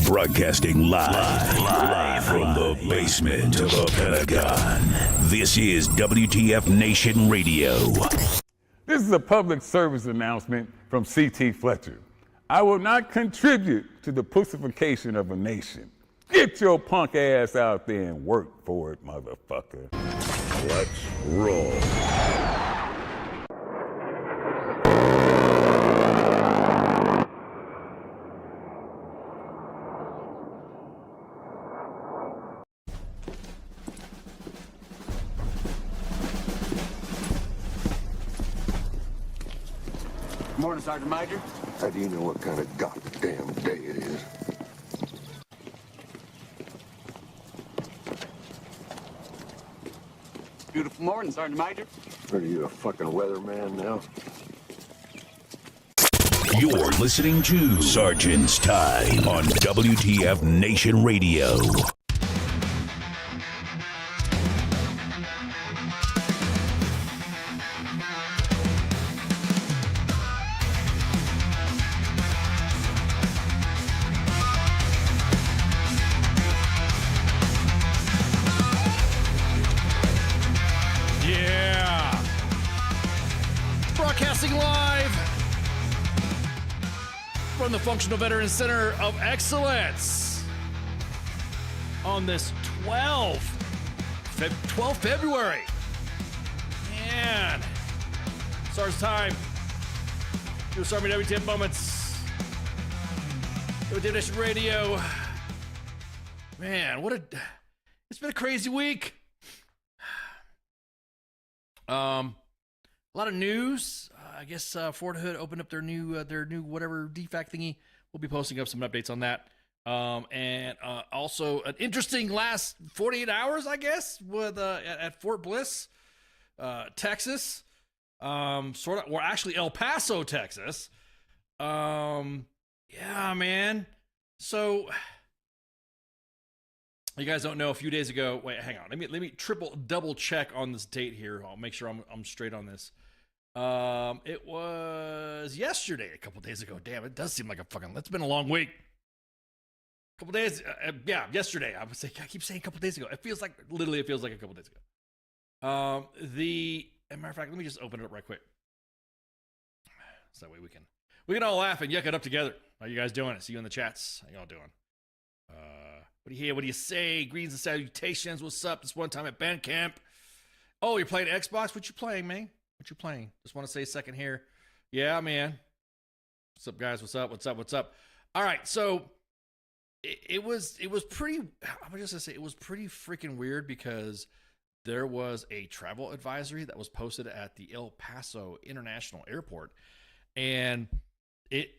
Broadcasting live from the basement of the Pentagon. This is WTF Nation Radio. This is a public service announcement from C.T. Fletcher. I will not contribute to the pussification of a nation. Get your punk ass out there and work for it, motherfucker. Let's roll. Morning, Sergeant Major. How do you know what kind of goddamn day it is? Beautiful morning, Sergeant Major. Are you a fucking weatherman now? You're listening to Sergeant's Time on WTF Nation Radio. From the Functional Veterans Center of Excellence on this 12 February. Man, Sergeant's Time. U.S. Army W.T.F moments. W.T.F Nation Radio. Man, it's been a crazy week. A lot of news. I guess Fort Hood opened up their new whatever DFAC thingy. We'll be posting up some updates on that. And also an interesting last 48 hours, I guess, with at Fort Bliss, Texas. Or actually El Paso, Texas. Yeah, man. So you guys don't know, a few days ago. Wait, hang on. Let me double check on this date here. I'll make sure I'm straight on this. It was yesterday, a couple days ago. Damn, it does seem like it's been a long week. A couple days, yesterday. I keep saying a couple days ago. It feels like a couple days ago. As a matter of fact, let me just open it up right quick. So that way we can all laugh and yuck it up together. How you guys doing? I see you in the chats. How y'all doing? What do you hear? What do you say? Greetings and salutations. What's up? This one time at band camp. Oh, you're playing Xbox? What you playing, man? What you playing? Just want to say a second here. Yeah, man. What's up, guys? What's up? All right, so it was pretty. I'm just gonna say it was pretty freaking weird because there was a travel advisory that was posted at the El Paso International Airport, and it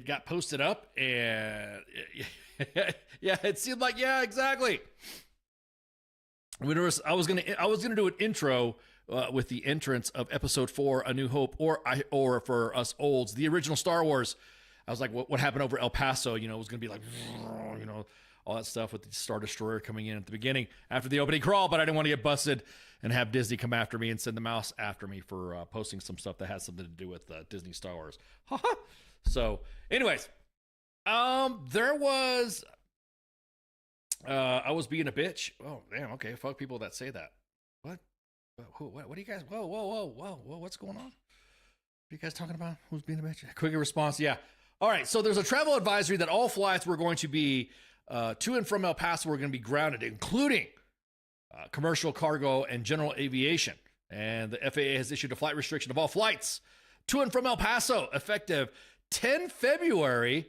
got posted up, and it seemed like exactly. I was gonna do an intro. With the entrance of Episode 4, A New Hope, or for us olds, the original Star Wars. I was like, what happened over El Paso? It was going to be like, all that stuff with the Star Destroyer coming in at the beginning after the opening crawl, but I didn't want to get busted and have Disney come after me and send the mouse after me for posting some stuff that has something to do with Disney Star Wars. So, anyways, there was, I was being a bitch. Oh, damn, okay, fuck people that say that. What do you guys? Whoa! What's going on? What are you guys talking about? Who's being a bitch? Quick response. Yeah. All right. So there's a travel advisory that all flights were going to be to and from El Paso were going to be grounded, including commercial, cargo, and general aviation. And the FAA has issued a flight restriction of all flights to and from El Paso, effective 10 February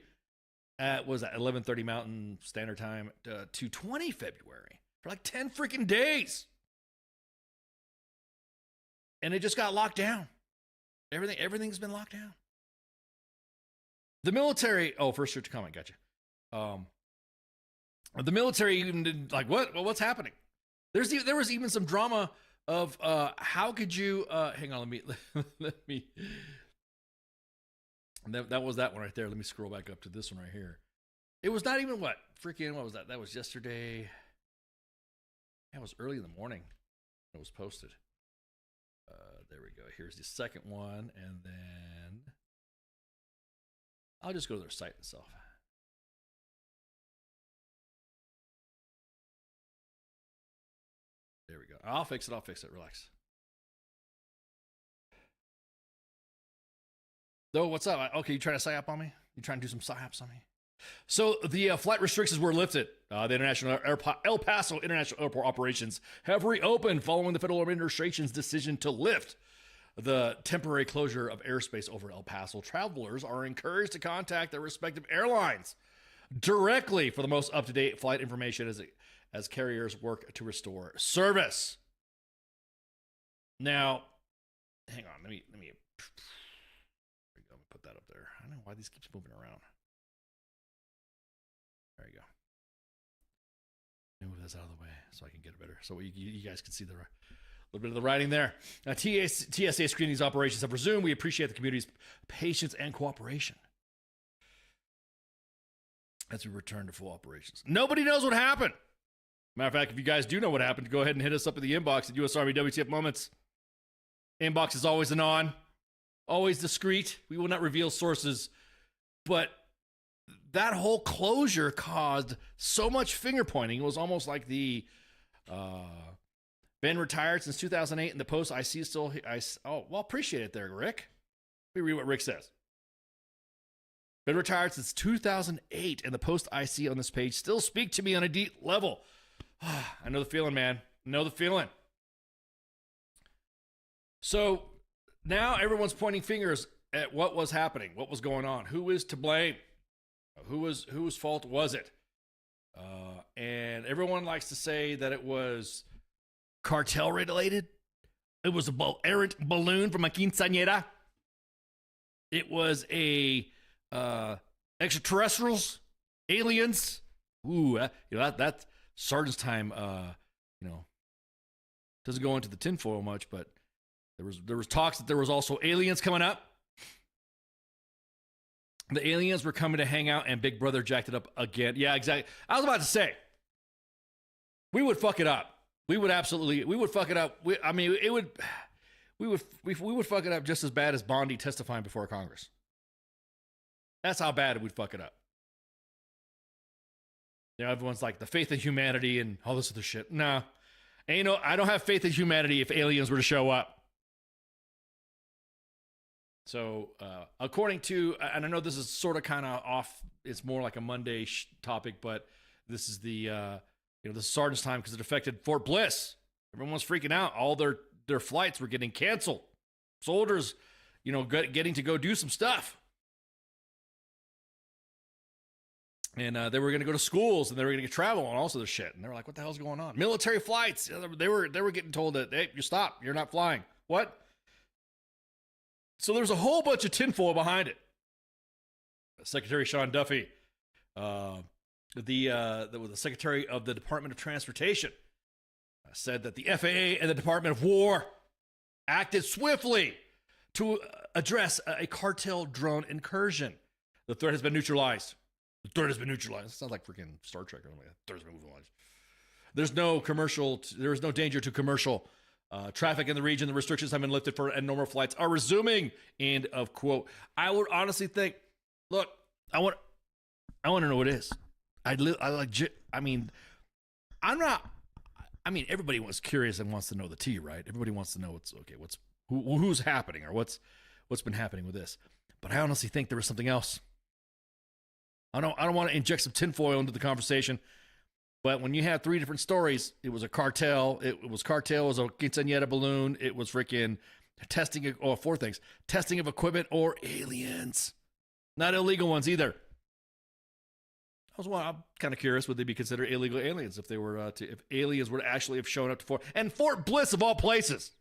at 11:30 Mountain Standard Time to 20 February for like 10 freaking days. And it just got locked down. Everything's been locked down. The military. Oh, first search comment. Gotcha. The military even did like what? Well, what's happening? There was even some drama of how could you? Hang on. Let me. That was that one right there. Let me scroll back up to this one right here. It was not even what was that? That was yesterday. It was early in the morning. It was posted. There we go. Here's the second one, and then I'll just go to their site itself. I'll fix it. Relax. Though, what's up? Okay, you trying to psyop on me? You trying to do some psyops on me? So the flight restrictions were lifted. The El Paso International Airport operations have reopened following the federal administration's decision to lift the temporary closure of airspace over El Paso. Travelers are encouraged to contact their respective airlines directly for the most up-to-date flight information as carriers work to restore service. Now, hang on, let me put that up there. I don't know why these keeps moving around. There you go. Let me move this out of the way so I can get it better. So you guys can see the little bit of the writing there. TSA screenings operations have resumed. We appreciate the community's patience and cooperation as we return to full operations. Nobody knows what happened. Matter of fact, if you guys do know what happened, go ahead and hit us up in the inbox at US Army WTF Moments. Inbox is always anon, always discreet. We will not reveal sources, but that whole closure caused so much finger pointing. It was almost like the been retired since 2008 and the post I see still. Appreciate it there, Rick. Let me read what Rick says. Been retired since 2008 and the post I see on this page still speak to me on a deep level. I know the feeling, man. Know the feeling. So now everyone's pointing fingers at what was happening, what was going on, who is to blame, whose fault was it, and everyone likes to say that it was cartel related. It was a errant balloon from a quinceañera. It was a extraterrestrials, aliens. Ooh, that Sergeant's Time. Doesn't go into the tinfoil much, but there was talks that there was also aliens coming up. The aliens were coming to hang out, and Big Brother jacked it up again. Yeah, exactly. I was about to say, we would fuck it up. We would fuck it up. We would fuck it up just as bad as Bondi testifying before Congress. That's how bad we'd fuck it up. Everyone's like the faith in humanity and all this other shit. Nah, I don't have faith in humanity if aliens were to show up. So, according to, and I know this is sort of kind of off, it's more like a Monday topic, but this is the Sergeant's Time because it affected Fort Bliss. Everyone was freaking out. All their flights were getting canceled. Soldiers, getting to go do some stuff. And they were going to go to schools and they were going to travel and all sorts of shit. And they were like, what the hell's going on? Military flights. They were getting told that, hey, you stop. You're not flying. What? So there's a whole bunch of tinfoil behind it. Secretary Sean Duffy, the Secretary of the Department of Transportation, said that the FAA and the Department of War acted swiftly to address a cartel drone incursion. The threat has been neutralized. Sounds like freaking Star Trek or something. The threat has been neutralized. There is no danger to commercial traffic in the region. The restrictions have been lifted and normal flights are resuming. End of quote. I would honestly think, look, I want to know what it is. Everybody was curious and wants to know the tea, right? Everybody wants to know who's happening or what's been happening with this. But I honestly think there was something else. I don't want to inject some tinfoil into the conversation. But when you have three different stories, it was a cartel. It was a quinceañera balloon. It was freaking four things: testing of equipment or aliens, not illegal ones either. I'm kind of curious, would they be considered illegal aliens if they were if aliens were to actually have shown up to Fort Bliss of all places?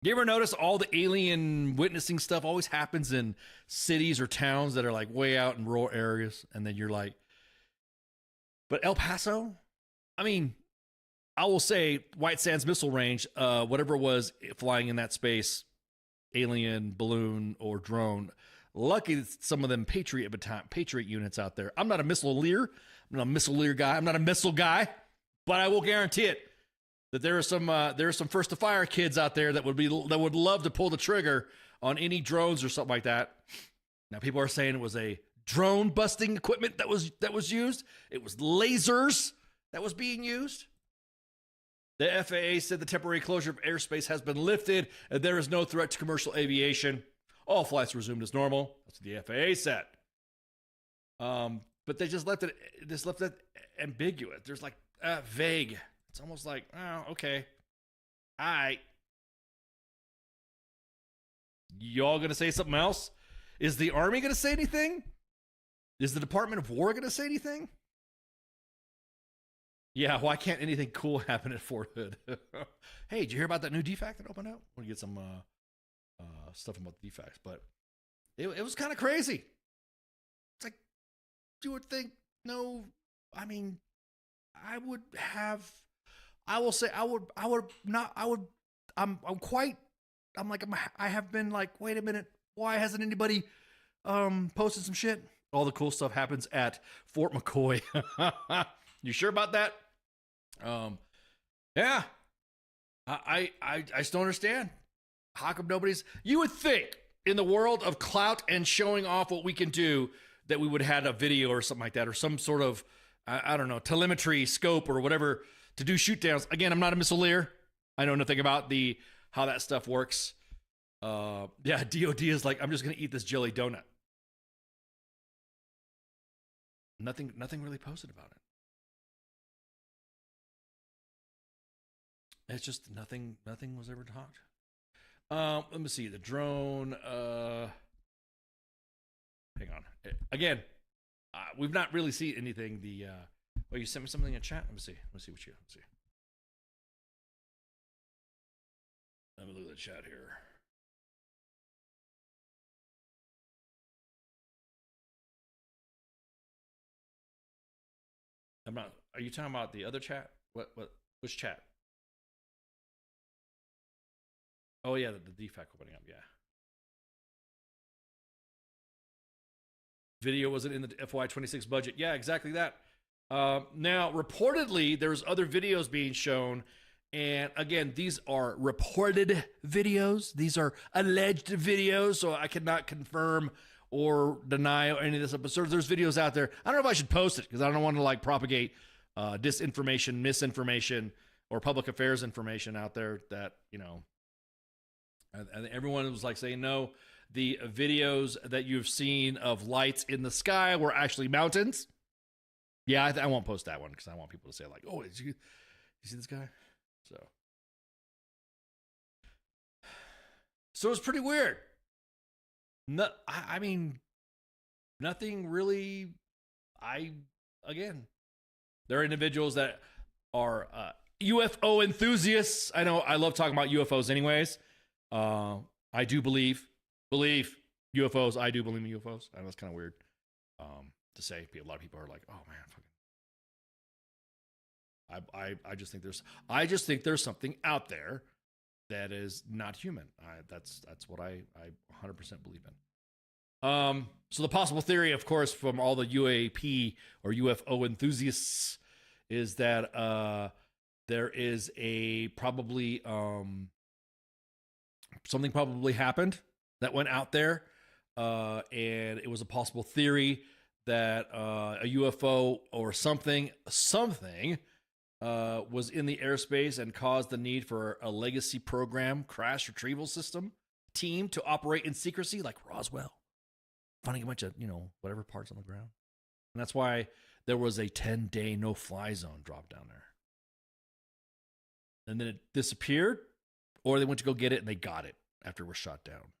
You ever notice all the alien witnessing stuff always happens in cities or towns that are like way out in rural areas? And then you're like, but El Paso? I mean, I will say White Sands Missile Range, whatever was flying in that space, alien, balloon, or drone, lucky some of them Patriot units out there. I'm not a missileer. I'm not a missileer guy. I'm not a missile guy. But I will guarantee it. That there are some first to fire kids out there that would love to pull the trigger on any drones or something like that. Now people are saying it was a drone busting equipment that was used. It was lasers. that was being used. The FAA said the temporary closure of airspace has been lifted and there is no threat to commercial aviation. All flights resumed as normal. That's what the FAA said. But they just left it ambiguous. There's like vague. It's almost like, oh, okay. All right. Y'all gonna say something else? Is the Army gonna say anything? Is the Department of War gonna say anything? Yeah, why can't anything cool happen at Fort Hood? Hey, did you hear about that new DFAC that opened up? I want to get some stuff about the DFACs, but it was kind of crazy. It's like, you would think, no, I mean, I have been like, wait a minute, why hasn't anybody posted some shit? All the cool stuff happens at Fort McCoy. You sure about that? Yeah. I just don't understand. How come nobody's... You would think in the world of clout and showing off what we can do that we would have had a video or something like that, or some sort of, I don't know, telemetry scope or whatever to do shoot downs. Again, I'm not a missileer. I know nothing about how that stuff works. Yeah, DOD is like, I'm just going to eat this jelly donut. Nothing really posted about it. It's just nothing was ever talked. Let me see the drone. Hang on. Again, we've not really seen anything. Oh, you sent me something in chat. Let me see what you. Let's see. Let me look at the chat here. I'm not. Are you talking about the other chat? Which chat? Oh yeah, the DFAC opening up. Yeah. Video wasn't in the FY26 budget. Yeah, exactly that. Now, reportedly, there's other videos being shown. And again, these are reported videos. These are alleged videos. So I cannot confirm or deny any of this. But there's videos out there. I don't know if I should post it because I don't want to like propagate disinformation, misinformation, or public affairs information out there that, you know, and everyone was like saying, no, the videos that you've seen of lights in the sky were actually mountains. Yeah, I won't post that one because I want people to say like, oh, did you see this guy? So it's pretty weird. No, I mean, nothing really. Again, there are individuals that are UFO enthusiasts. I know I love talking about UFOs anyways. I do believe UFOs. I do believe in UFOs. I know it's kind of weird to say. A lot of people are like, "Oh man, fucking." I just think there's something out there that is not human. That's what I 100% believe in. So the possible theory, of course, from all the UAP or UFO enthusiasts is that there is probably something probably happened that went out there, and it was a possible theory that a UFO or something was in the airspace and caused the need for a legacy program crash retrieval system team to operate in secrecy, like Roswell, finding a bunch of, whatever parts on the ground. And that's why there was a 10-day no-fly zone dropped down there. And then it disappeared, or they went to go get it and they got it after it was shot down.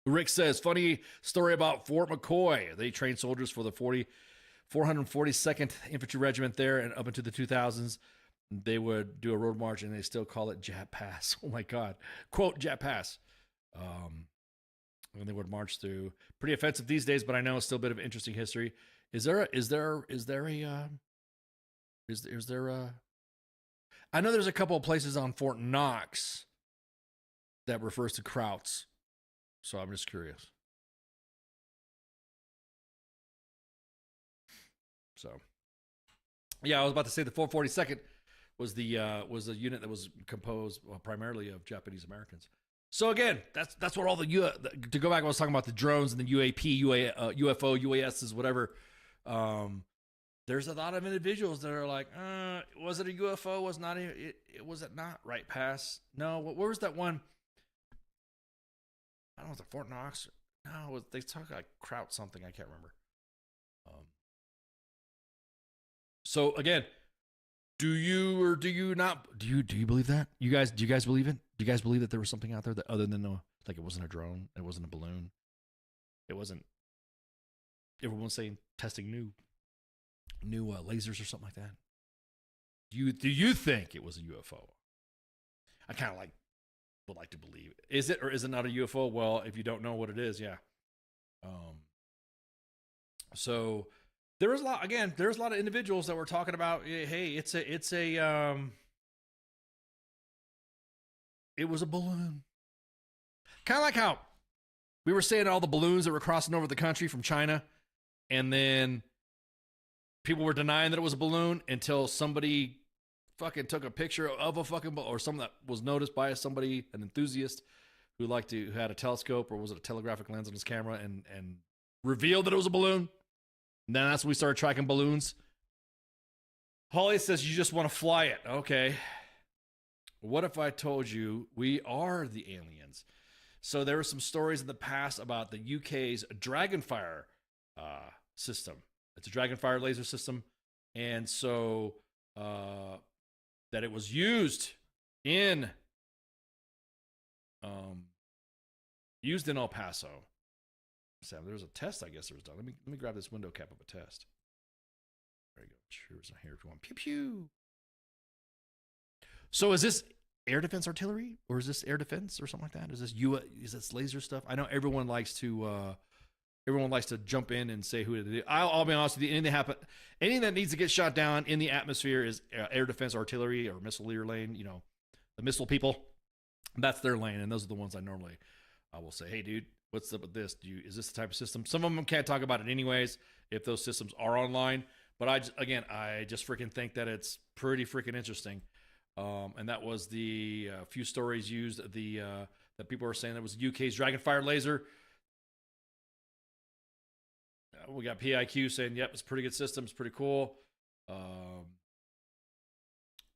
Rick says, funny story about Fort McCoy. They trained soldiers for the 442nd Infantry Regiment there, and up into the 2000s, they would do a road march, and they still call it Jap Pass. Oh my God! Quote Jap Pass. When they would march through, pretty offensive these days, but I know it's still a bit of interesting history. Is there a? I know there's a couple of places on Fort Knox that refers to Krauts, so I'm just curious. So, yeah, I was about to say the 442nd was the unit that was composed primarily of Japanese Americans. So again, that's what all to go back. I was talking about the drones and the UAP, UFO, UASs, whatever. there's a lot of individuals that are like, was it a UFO? Was not it? Was it not? Right past? No. Where was that one? I don't know. Was it Fort Knox? No. They talk like Kraut something. I can't remember. So again, do you or do you not? Do you believe that? Do you guys believe it? Do you guys believe that there was something out there that other than like it wasn't a drone, it wasn't a balloon, it wasn't? Everyone's saying testing new lasers or something like that. Do you think it was a UFO? I kind of would like to believe it. Is it or is it not a UFO? Well, if you don't know what it is, yeah. So there's a lot of individuals that were talking about, hey, it was a balloon. Kind of like how we were saying all the balloons that were crossing over the country from China, and then people were denying that it was a balloon until somebody fucking took a picture of a fucking balloon, or something that was noticed by somebody, an enthusiast who had a telescope, or was it a telegraphic lens on his camera, and revealed that it was a balloon. And then that's when we started tracking balloons. Holly says you just want to fly it. Okay. What if I told you we are the aliens? So there were some stories in the past about the UK's Dragonfire system. It's a Dragonfire laser system. And so that it was used in El Paso. Sam, there was a test, I guess, that was done. Let me grab this window cap of a test. There you go. Cheers here if you want. Pew pew. So is this air defense artillery, or is this air defense or something like that? Is this laser stuff? I know everyone likes to jump in and say who it is. I'll be honest with you. Anything that needs to get shot down in the atmosphere is air defense artillery or missileer lane. You know, the missile people. That's their lane, and those are the ones I will say, hey, dude, what's up with this? Is this the type of system? Some of them can't talk about it anyways if those systems are online. But I just freaking think that it's pretty freaking interesting. And that was the few stories used that people were saying that was the UK's Dragonfire laser. We got PIQ saying, yep, it's a pretty good system. It's pretty cool.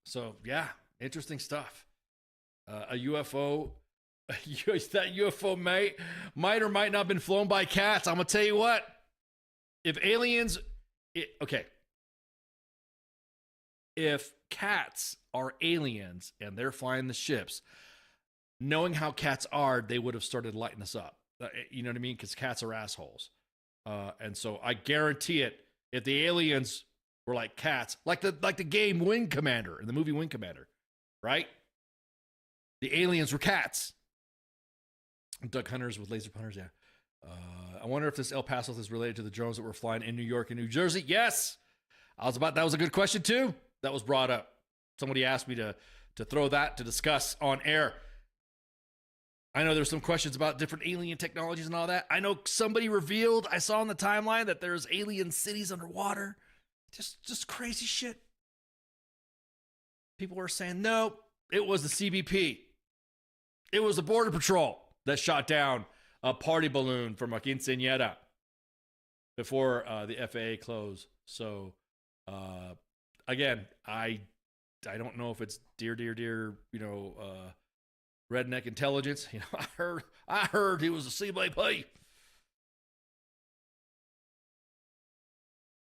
So yeah, interesting stuff. A UFO. That UFO might or might not have been flown by cats. I'm gonna tell you what. If aliens, if cats are aliens and they're flying the ships, knowing how cats are, they would have started lighting us up. You know what I mean? Because cats are assholes. And so I guarantee it. If the aliens were like cats, like the game Wing Commander in the movie Wing Commander, right? The aliens were cats. Duck hunters with laser punters, yeah. I wonder if this El Paso is related to the drones that were flying in New York and New Jersey. Yes, that was a good question too. That was brought up. Somebody asked me to throw that to discuss on air. I know there's some questions about different alien technologies and all that. I know somebody revealed, I saw on the timeline, that there's alien cities underwater. Just crazy shit. People were saying, no, it was the CBP. It was the Border Patrol that shot down a party balloon from a quinceañera before the FAA closed. So, again, I don't know if it's dear, redneck intelligence. You know, I heard he was a CBP.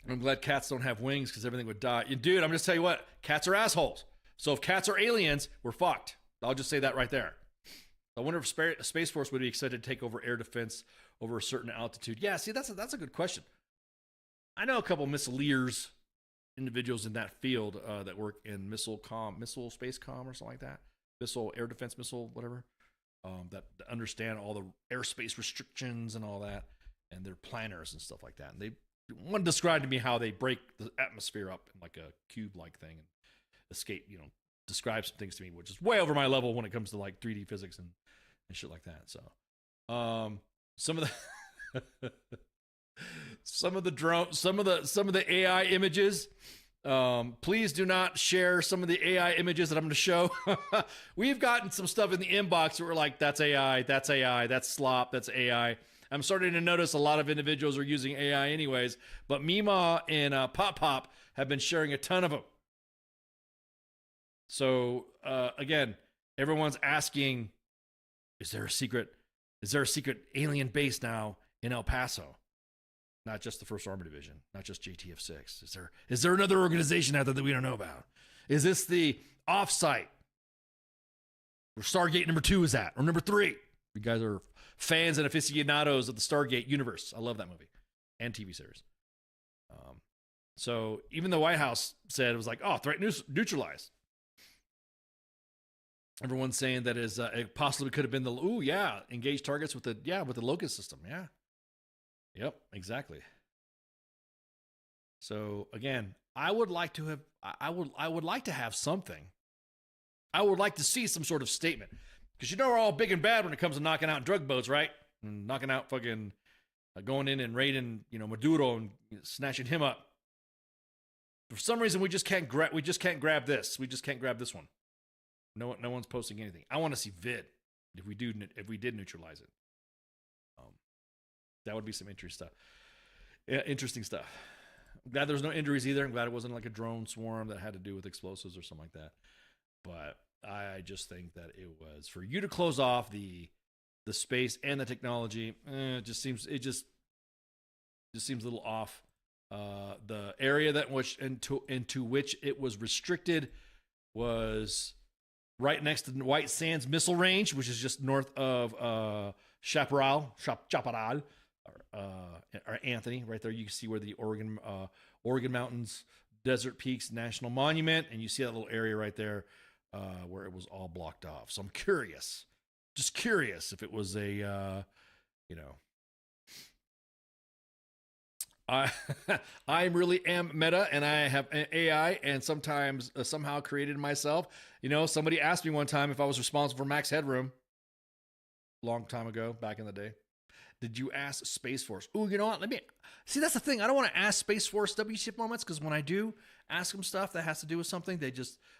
I'm glad cats don't have wings because everything would die. Dude, I'm just telling you what, cats are assholes. So if cats are aliens, we're fucked. I'll just say that right there. I wonder if Space Force would be excited to take over air defense over a certain altitude. Yeah, see, that's a good question. I know a couple missileers, individuals in that field that work in missile space comm or something like that. Missile, air defense missile, whatever. That understand all the airspace restrictions and all that. And they're planners and stuff like that. And they want to describe to me how they break the atmosphere up in like a cube-like thing and escape, describe some things to me, which is way over my level when it comes to like 3D physics and shit like that. So, some of the some of the AI images. Please do not share some of the AI images that I'm going to show. We've gotten some stuff in the inbox where we're like, that's AI, that's slop, that's AI. I'm starting to notice a lot of individuals are using AI anyways, but Mima and Pop Pop have been sharing a ton of them. So again, everyone's asking, is there a secret alien base now in El Paso? Not just the 1st Armored Division, not just JTF 6. Is there another organization out there that we don't know about? Is this the offsite where Stargate number 2 is at, or number 3? You guys are fans and aficionados of the Stargate universe. I love that movie and TV series. So even the White House said it was like, oh, threat neutralized. Everyone's saying that it possibly could have been engage targets with the locust system. Yeah. Yep, exactly. So again, I would like to have something. I would like to see some sort of statement, because we're all big and bad when it comes to knocking out drug boats, right? And knocking out fucking going in and raiding, Maduro and snatching him up. For some reason, we just can't grab this. We just can't grab this one. No one's posting anything. I want to see vid if we did neutralize it. That would be some interesting stuff. Yeah, interesting stuff. I'm glad there was no injuries either. I'm glad it wasn't like a drone swarm that had to do with explosives or something like that. But I just think that it was, for you to close off the space and the technology, it just seems a little off. The area that into which it was restricted was right next to the White Sands Missile Range, which is just north of Chaparral, or Anthony, right there. You can see where the Oregon Mountains, Desert Peaks National Monument, and you see that little area right there where it was all blocked off. So I'm just curious if it was I really am meta, and I have an AI, and sometimes somehow created myself. Somebody asked me one time if I was responsible for Max Headroom. Long time ago, back in the day. Did you ask Space Force? Ooh, you know what? See, that's the thing. I don't want to ask Space Force WTF moments, because when I do ask them stuff that has to do with something,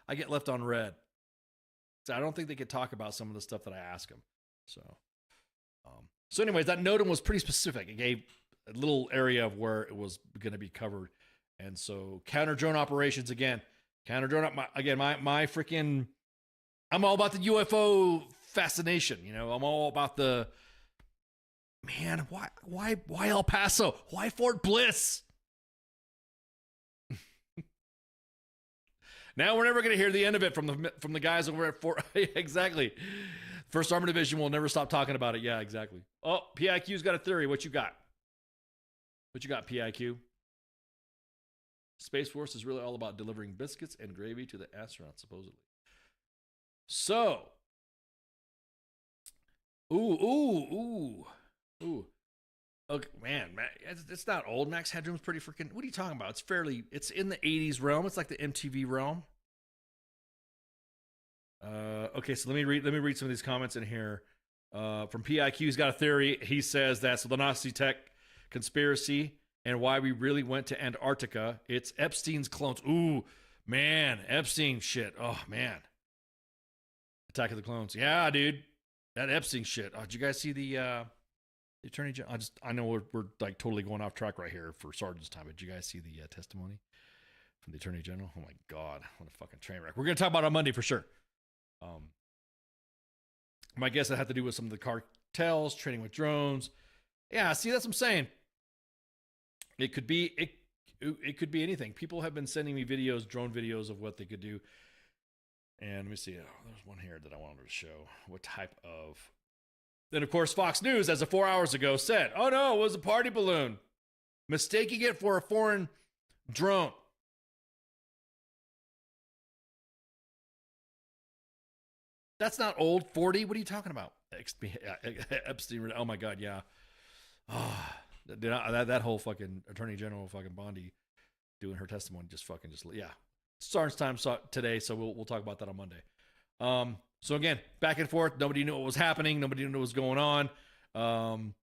I get left on red. So I don't think they could talk about some of the stuff that I ask them. So anyways, that NOTAM was pretty specific. It gave a little area of where it was going to be covered. And so counter drone operations again. My freaking, I'm all about the UFO fascination. I'm all about the, man, why El Paso? Why Fort Bliss? Now we're never going to hear the end of it from the guys over at Fort. Exactly. 1st Armored Division will never stop talking about it. Yeah, exactly. Oh, PIQ's got a theory. What you got? PIQ? Space Force is really all about delivering biscuits and gravy to the astronauts, supposedly. So, ooh. Okay, man, it's not old. Max Headroom's pretty freaking. What are you talking about? It's in the 80s realm. It's like the MTV realm. Okay, so let me read some of these comments in here. From PIQ, he's got a theory. He says that the Nazi tech conspiracy and why we really went to Antarctica. It's Epstein's clones. Ooh, man, Epstein shit. Oh man, Attack of the Clones. Yeah, dude, that Epstein shit. Oh, did you guys see the Attorney General? I know we're like totally going off track right here for Sergeant's time. But did you guys see the testimony from the Attorney General? Oh my God, what a fucking train wreck. We're gonna talk about it on Monday for sure. My guess it had to do with some of the cartels trading with drones. Yeah, see, that's what I'm saying. It could be anything. People have been sending me drone videos of what they could do. And let me see. Oh, there's one here that I wanted to show. What type of... Then, of course, Fox News, as of 4 hours ago, said, oh, no, it was a party balloon. Mistaking it for a foreign drone. That's not old. 40? What are you talking about? Epstein. Oh, my God, yeah. Oh, that whole fucking Attorney General fucking Bondi doing her testimony yeah. Sergeant's time today, so we'll talk about that on Monday. So again, back and forth. Nobody knew what was happening. Nobody knew what was going on. And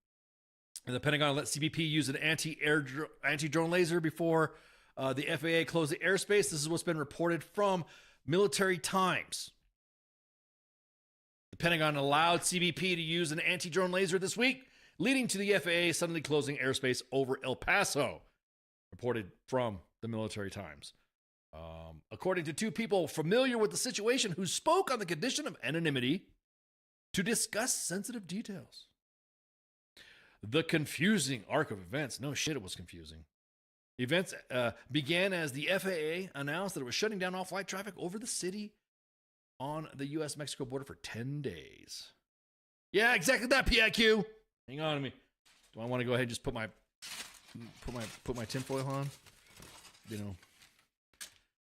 the Pentagon let CBP use an anti-drone laser before the FAA closed the airspace. This is what's been reported from Military Times. The Pentagon allowed CBP to use an anti-drone laser this week leading to the FAA suddenly closing airspace over El Paso, reported from the Military Times. According to two people familiar with the situation who spoke on the condition of anonymity to discuss sensitive details. The confusing arc of events. No shit, it was confusing. Events began as the FAA announced that it was shutting down all flight traffic over the city on the U.S.-Mexico border for 10 days. Yeah, exactly that, PIQ. Hang on to me. Do I want to go ahead and just put my tinfoil on? You know,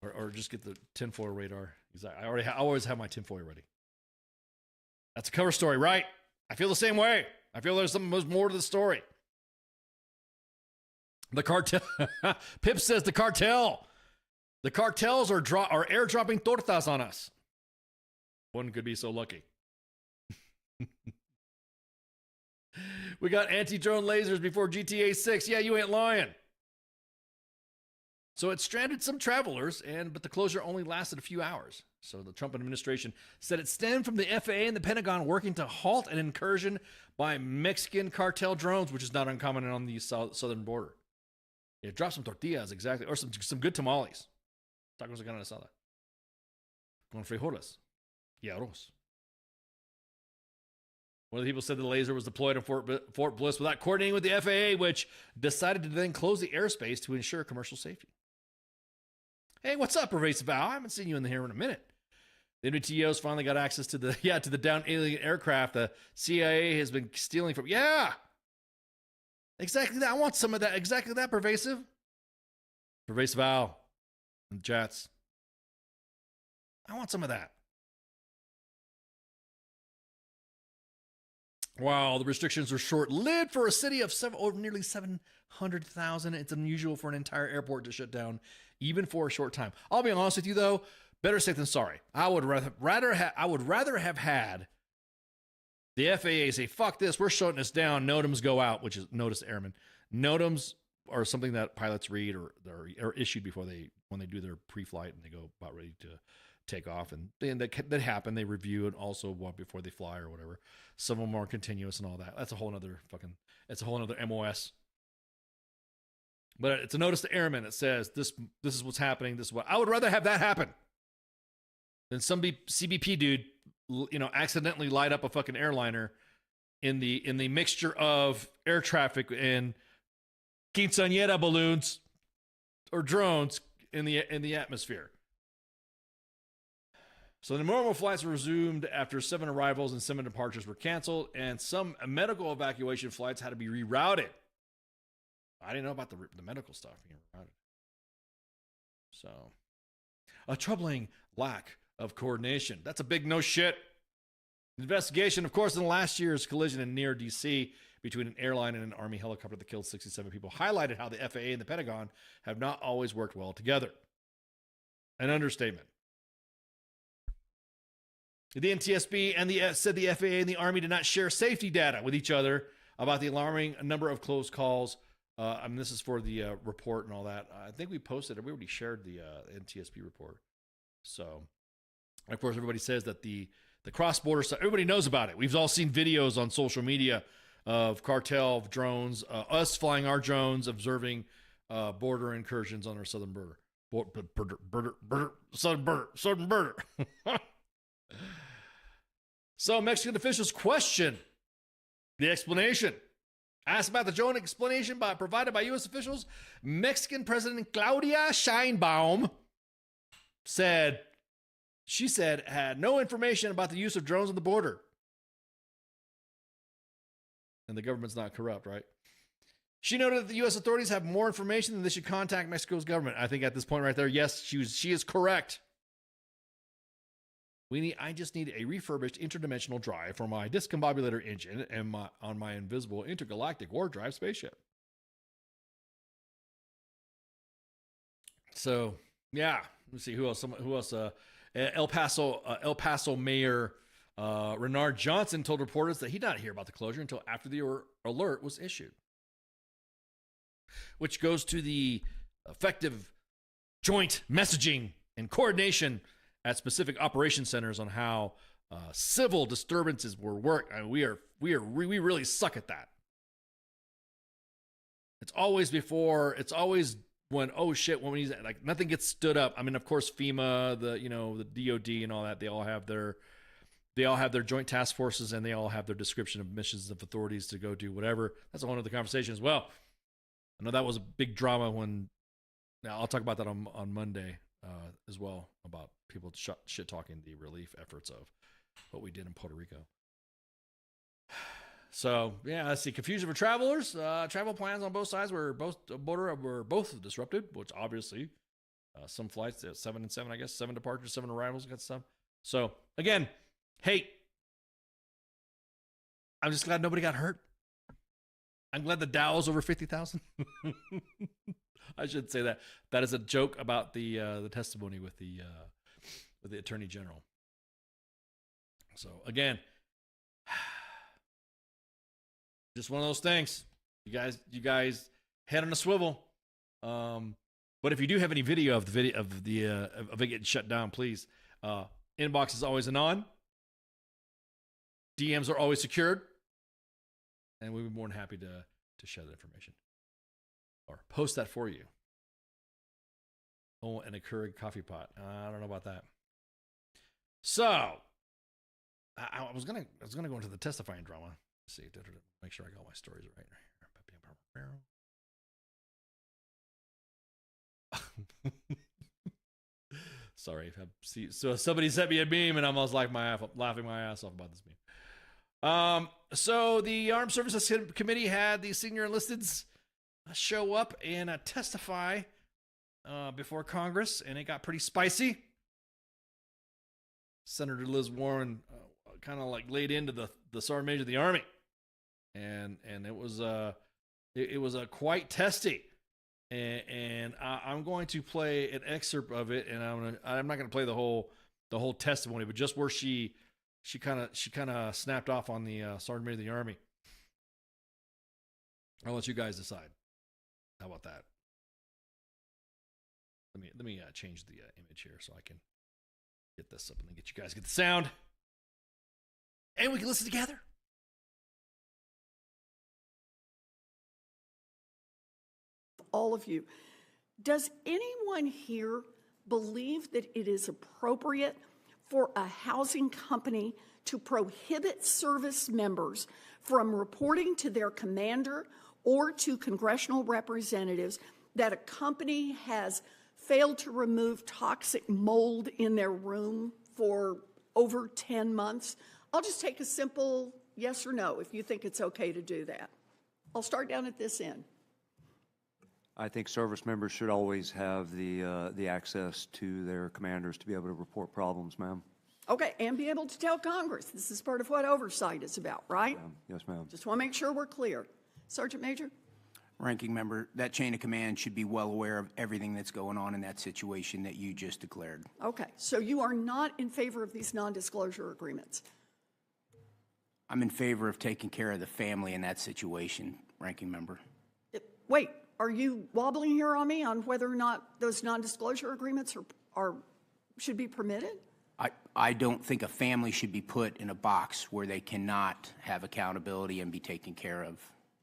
or just get the tinfoil radar. I always have my tinfoil ready. That's a cover story, right? I feel the same way. I feel there's more to the story. The cartel. Pip says the cartels are airdropping tortas on us. One could be so lucky. We got anti-drone lasers before GTA 6. Yeah, you ain't lying. So it stranded some travelers, but the closure only lasted a few hours. So the Trump administration said it stemmed from the FAA and the Pentagon working to halt an incursion by Mexican cartel drones, which is not uncommon on the southern border. Yeah, drop some tortillas, exactly, or some good tamales. Tacos de carne asada. Con frijoles. Y arroz. One of the people said the laser was deployed in Fort Bliss without coordinating with the FAA, which decided to then close the airspace to ensure commercial safety. Hey, what's up, Pervasive Al? I haven't seen you in here in a minute. The WTOs finally got access to the downed alien aircraft the CIA has been stealing from. Yeah, exactly that. I want some of that. Exactly that, Pervasive Al and Jats. I want some of that. Wow, the restrictions are short-lived for a city of nearly 700,000. It's unusual for an entire airport to shut down, even for a short time. I'll be honest with you, though. Better safe than sorry. I would rather have had the FAA say, "Fuck this, we're shutting this down." NOTAMs go out, which is notice to airmen. NOTAMs are something that pilots read or are issued when they do their pre-flight and they go about ready to take off, and that happen. They review it also before they fly or whatever. Some of them are continuous and all that. That's a whole other MOS. But it's a notice to airmen that says this is what's happening. This is what I would rather have that happen than some CBP dude, accidentally light up a fucking airliner in the mixture of air traffic and quinceañera balloons or drones in the atmosphere. So the normal flights were resumed after 7 arrivals and 7 departures were canceled, and some medical evacuation flights had to be rerouted. I didn't know about the medical stuff being rerouted. So, a troubling lack of coordination. That's a big no shit. Investigation, of course, in last year's collision near D.C. between an airline and an Army helicopter that killed 67 people highlighted how the FAA and the Pentagon have not always worked well together. An understatement. The NTSB said the FAA and the Army did not share safety data with each other about the alarming number of close calls. This is for the report and all that. I think we already shared the NTSB report. So, of course, everybody says that the cross-border stuff, everybody knows about it. We've all seen videos on social media of cartel drones, us flying our drones, observing border incursions on our southern border. Southern border. So Mexican officials question the explanation. Asked about the drone explanation provided by U.S. officials, Mexican President Claudia Sheinbaum said had no information about the use of drones on the border. And the government's not corrupt, right? She noted that the U.S. authorities have more information than they should contact Mexico's government. I think at this point right there, yes, she is correct. I just need a refurbished interdimensional drive for my discombobulator engine and on my invisible intergalactic war drive spaceship. So, yeah, let's see who else. El Paso Mayor Renard Johnson told reporters that he did not hear about the closure until after the alert was issued, which goes to the effective joint messaging and coordination at specific operation centers on how civil disturbances were worked. I mean, we really suck at that. It's always before. It's always when, oh shit, when he's like, nothing gets stood up. I mean, of course, FEMA, the DOD and all that, they all have their joint task forces, and they all have their description of missions of authorities to go do whatever. That's a whole other conversation as well. I know that was a big drama now I'll talk about that on Monday as well, about people shit talking the relief efforts of what we did in Puerto Rico. So yeah, let's see. Confusion for travelers. Travel plans on both sides were both disrupted, which obviously some flights at 7 and 7, I guess, 7 departures, 7 arrivals, got stuff. So again, hey, I'm just glad nobody got hurt. I'm glad the Dow's over 50,000. I should say that. That is a joke about the testimony with the Attorney General. So again, just one of those things. You guys head on a swivel. But if you do have any video of it getting shut down, please. Inbox is always anon. DMs are always secured, and we'd be more than happy to share that information or post that for you. Oh, and a Keurig coffee pot. I don't know about that. So I was gonna go into the testifying drama. Let's see, make sure I got all my stories right here. Sorry, so somebody sent me a meme, and I was like laughing my ass off about this meme. So the Armed Services Committee had the senior enlisteds show up and testify before Congress, and it got pretty spicy. Senator Liz Warren kind of like laid into the Sergeant Major of the Army, and it was quite testy. And I'm going to play an excerpt of it, and I'm not going to play the whole testimony, but just where she kind of snapped off on the Sergeant Major of the Army. I'll let you guys decide. How about that? Let me change the image here so I can get this up and then get you guys get the sound, and we can listen together. All of you. Does anyone here believe that it is appropriate for a housing company to prohibit service members from reporting to their commander or to congressional representatives that a company has failed to remove toxic mold in their room for over 10 months? I'll just take a simple yes or no if you think it's okay to do that. I'll start down at this end. I think service members should always have the access to their commanders to be able to report problems, ma'am. Okay, and be able to tell Congress. This is part of what oversight is about, right? Yes, ma'am. Just want to make sure we're clear. Sergeant Major? Ranking Member, that chain of command should be well aware of everything that's going on in that situation that you just declared. Okay, so you are not in favor of these non-disclosure agreements? I'm in favor of taking care of the family in that situation, Ranking Member. Wait, are you wobbling here on me on whether or not those non-disclosure agreements should be permitted? I don't think a family should be put in a box where they cannot have accountability and be taken care of,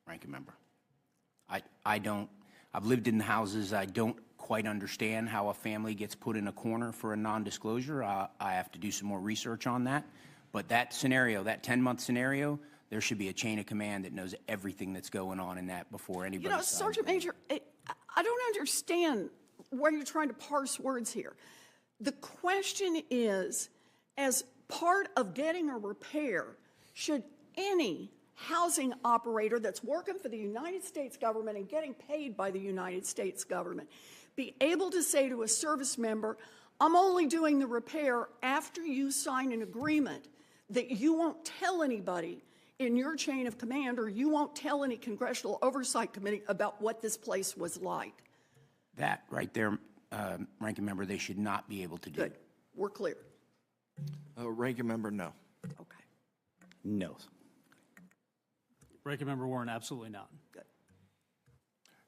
Ranking Member. I've lived in the houses. I don't quite understand how a family gets put in a corner for a non-disclosure. I have to do some more research on that. But that scenario, that 10-month scenario, there should be a chain of command that knows everything that's going on in that before anybody. You know, Sergeant Major, I don't understand where you're trying to parse words here. The question is, as part of getting a repair, should any housing operator that's working for the United States government and getting paid by the United States government be able to say to a service member, I'm only doing the repair after you sign an agreement that you won't tell anybody in your chain of command, or you won't tell any congressional oversight committee about what this place was like? That right there, Ranking Member, they should not be able to do. Good. We're clear. Ranking Member, no. Okay. No. Ranking Member Warren, absolutely not. Good.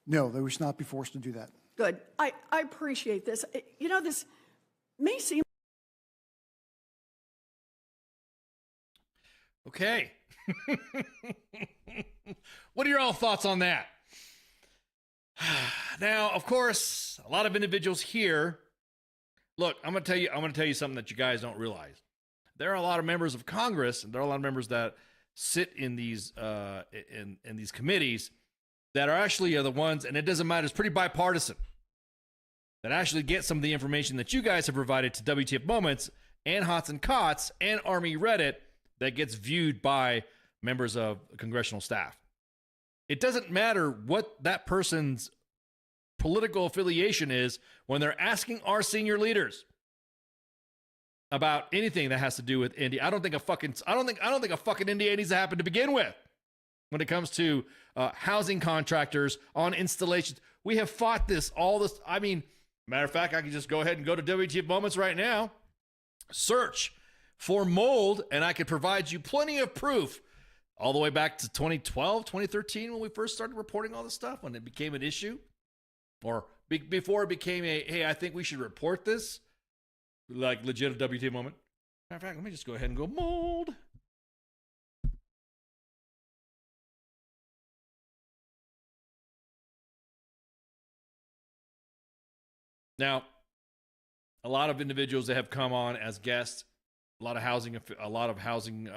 No, they should not be forced to do that. Good. I appreciate this. You know, this may seem. Okay. What are your all thoughts on that? Now, of course, a lot of individuals here. Look, I'm gonna tell you something that you guys don't realize. There are a lot of members of Congress, and there are a lot of members that sit in these in these committees that are actually the ones, and it doesn't matter. It's pretty bipartisan. That actually get some of the information that you guys have provided to WTF Moments and Hots and Cots and Army Reddit that gets viewed by members of congressional staff. It doesn't matter what that person's political affiliation is when they're asking our senior leaders about anything that has to do with India. I don't think a fucking India needs to happen to begin with. When it comes to housing contractors on installations, we have fought this all this. I mean, matter of fact, I can just go ahead and go to WTF Moments right now, search for mold, and I could provide you plenty of proof all the way back to 2012, 2013, when we first started reporting all this stuff, when it became an issue, or before it became a, hey, I think we should report this, like legit WTF moment. Matter of fact, let me just go ahead and go mold. Now, a lot of individuals that have come on as guests, a lot of housing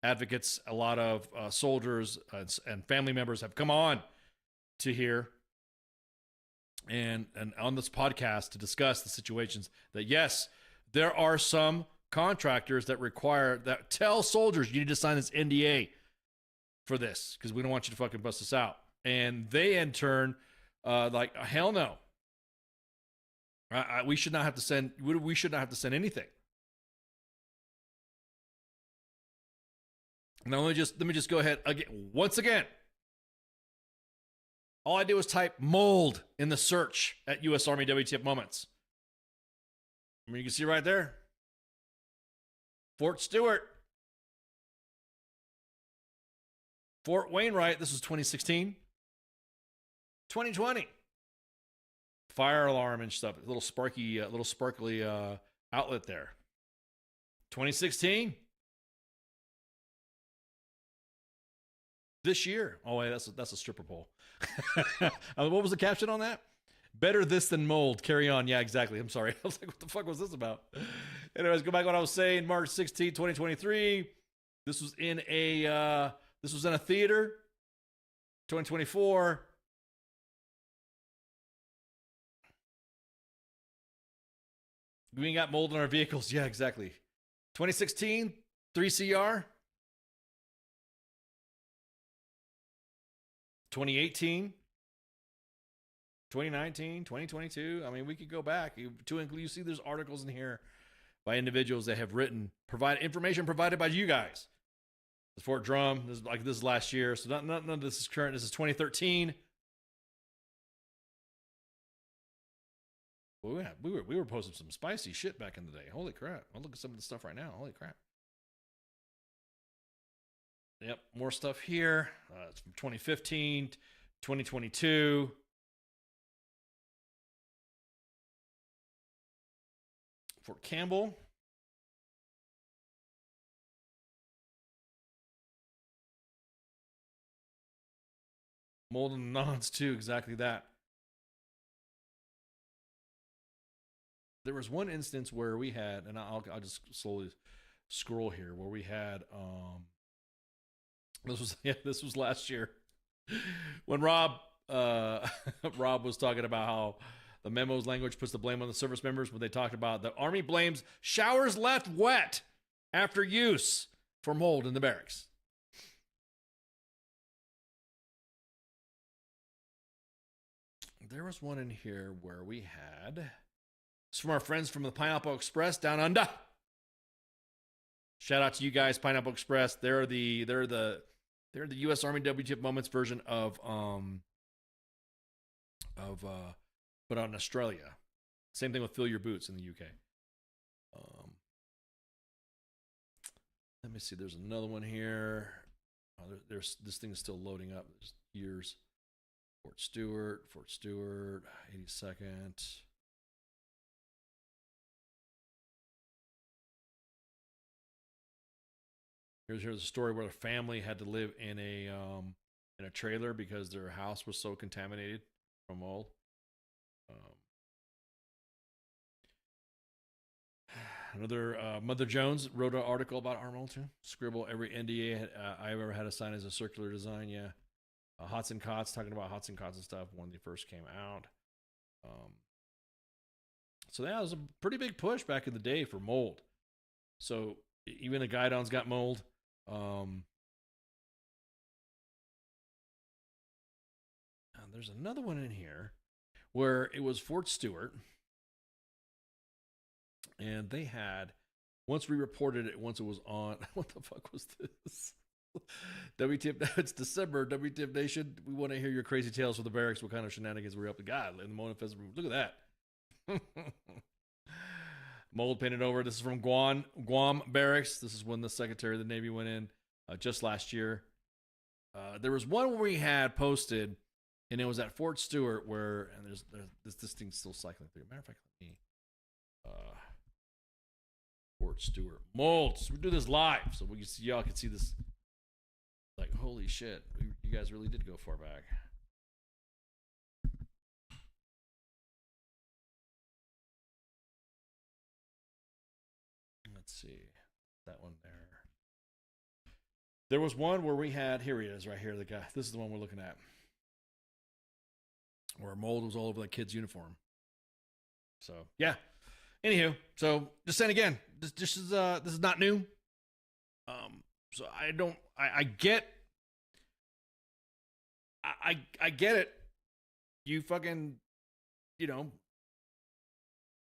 advocates, a lot of soldiers and family members have come on to here and on this podcast to discuss the situations that, yes, there are some contractors that tell soldiers you need to sign this NDA for this because we don't want you to fucking bust us out. And they in turn, like, hell no. We should not have to send. We should not have to send anything. Now let me just go ahead again. Once again, all I did was type mold in the search at U.S. Army WTF Moments. I mean, you can see right there, Fort Stewart, Fort Wainwright. This was 2016, 2020. Fire alarm and stuff. Little sparkly outlet there. 2016. This year. Oh wait, that's a stripper pole. What was the caption on that? Better this than mold. Carry on. Yeah, exactly. I'm sorry. I was like, what the fuck was this about? Anyways, go back to what I was saying. March 16, 2023. This was in a theater. 2024. We ain't got mold in our vehicles. Yeah, exactly. 2016, 3CR. 2018, 2019, 2022. I mean, we could go back. You see there's articles in here by individuals that have written, information provided by you guys. The Fort Drum, this is last year. So none of this is current. This is 2013. Well, we were posting some spicy shit back in the day. Holy crap. I'll look at some of the stuff right now. Holy crap. Yep, more stuff here. It's from 2015, 2022. Fort Campbell. Mold and nods too, exactly that. There was one instance where we had, and I'll just slowly scroll here, where we had this was last year when Rob was talking about how the memo's language puts the blame on the service members when they talked about the Army blames showers left wet after use for mold in the barracks. There was one in here where we had, it's from our friends from the Pineapple Express down under. Shout out to you guys, Pineapple Express. They're the U.S. Army WTF Moments version of but out in Australia. Same thing with Fill Your Boots in the UK. Let me see. There's another one here. There's this thing is still loading up. There's years. Fort Stewart, 82nd. Here's a story where a family had to live in a trailer because their house was so contaminated. from mold. Another Mother Jones wrote an article about our mold too. Scribble every NDA I've ever had to sign as a circular design. Yeah. Hots and Cots, talking about Hots and Cots and stuff when they first came out. So that was a pretty big push back in the day for mold. So even the Guidons got mold. There's another one in here where it was Fort Stewart. And they had, once we reported it, once it was on, what the fuck was this? W.T.F, it's December, W.T.F Nation. We want to hear your crazy tales for the barracks. What kind of shenanigans were up to? God, in the Mona Festival. Look at that. Mold painted over. This is from Guam Barracks. This is when the Secretary of the Navy went in just last year. There was one where we had posted, and it was at Fort Stewart where, and there's this thing's still cycling through. Matter of fact, let me, Fort Stewart molds. We do this live, so we can see, y'all can see this. Like, holy shit, you guys really did go far back. Let's see, that one there. There was one where we had, here he is right here, the guy. This is the one we're looking at. Where mold was all over that kid's uniform. So, yeah. Anywho, so just saying again, this is not new. So I get it. You fucking,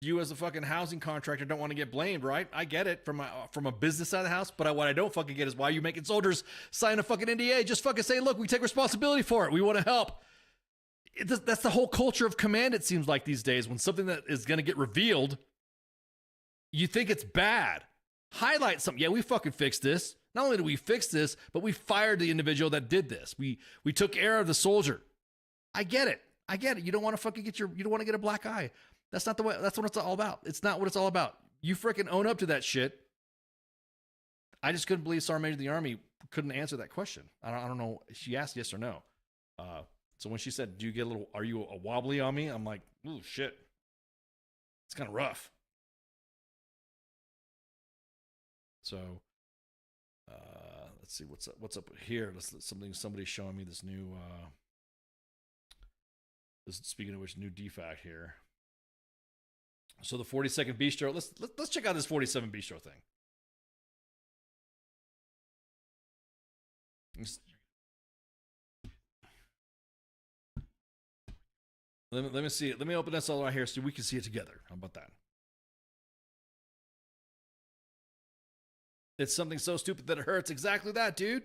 you as a fucking housing contractor don't want to get blamed, right? I get it from a business side of the house, but what I don't fucking get is why you making soldiers sign a fucking NDA. Just fucking say, look, we take responsibility for it. We want to help. That's the whole culture of command, it seems like these days. When something that is going to get revealed, you think it's bad. Highlight something. Yeah, we fucking fixed this. Not only did we fix this, but we fired the individual that did this. We took care of the soldier. I get it. You don't want to fucking you don't want to get a black eye. That's not the way. That's what it's all about. It's not what it's all about. You freaking own up to that shit. I just couldn't believe Sergeant Major of the Army couldn't answer that question. I don't know. She asked yes or no. So when she said, are you a wobbly on me? I'm like, ooh, shit. It's kind of rough. So, let's see what's up here. Somebody's showing me this new, speaking of which, new DFAC here. So the 42nd Bistro, let's check out this 47 Bistro thing. Let me see it. Let me open this all right here so we can see it together. How about that? It's something so stupid that it hurts. Exactly that, dude.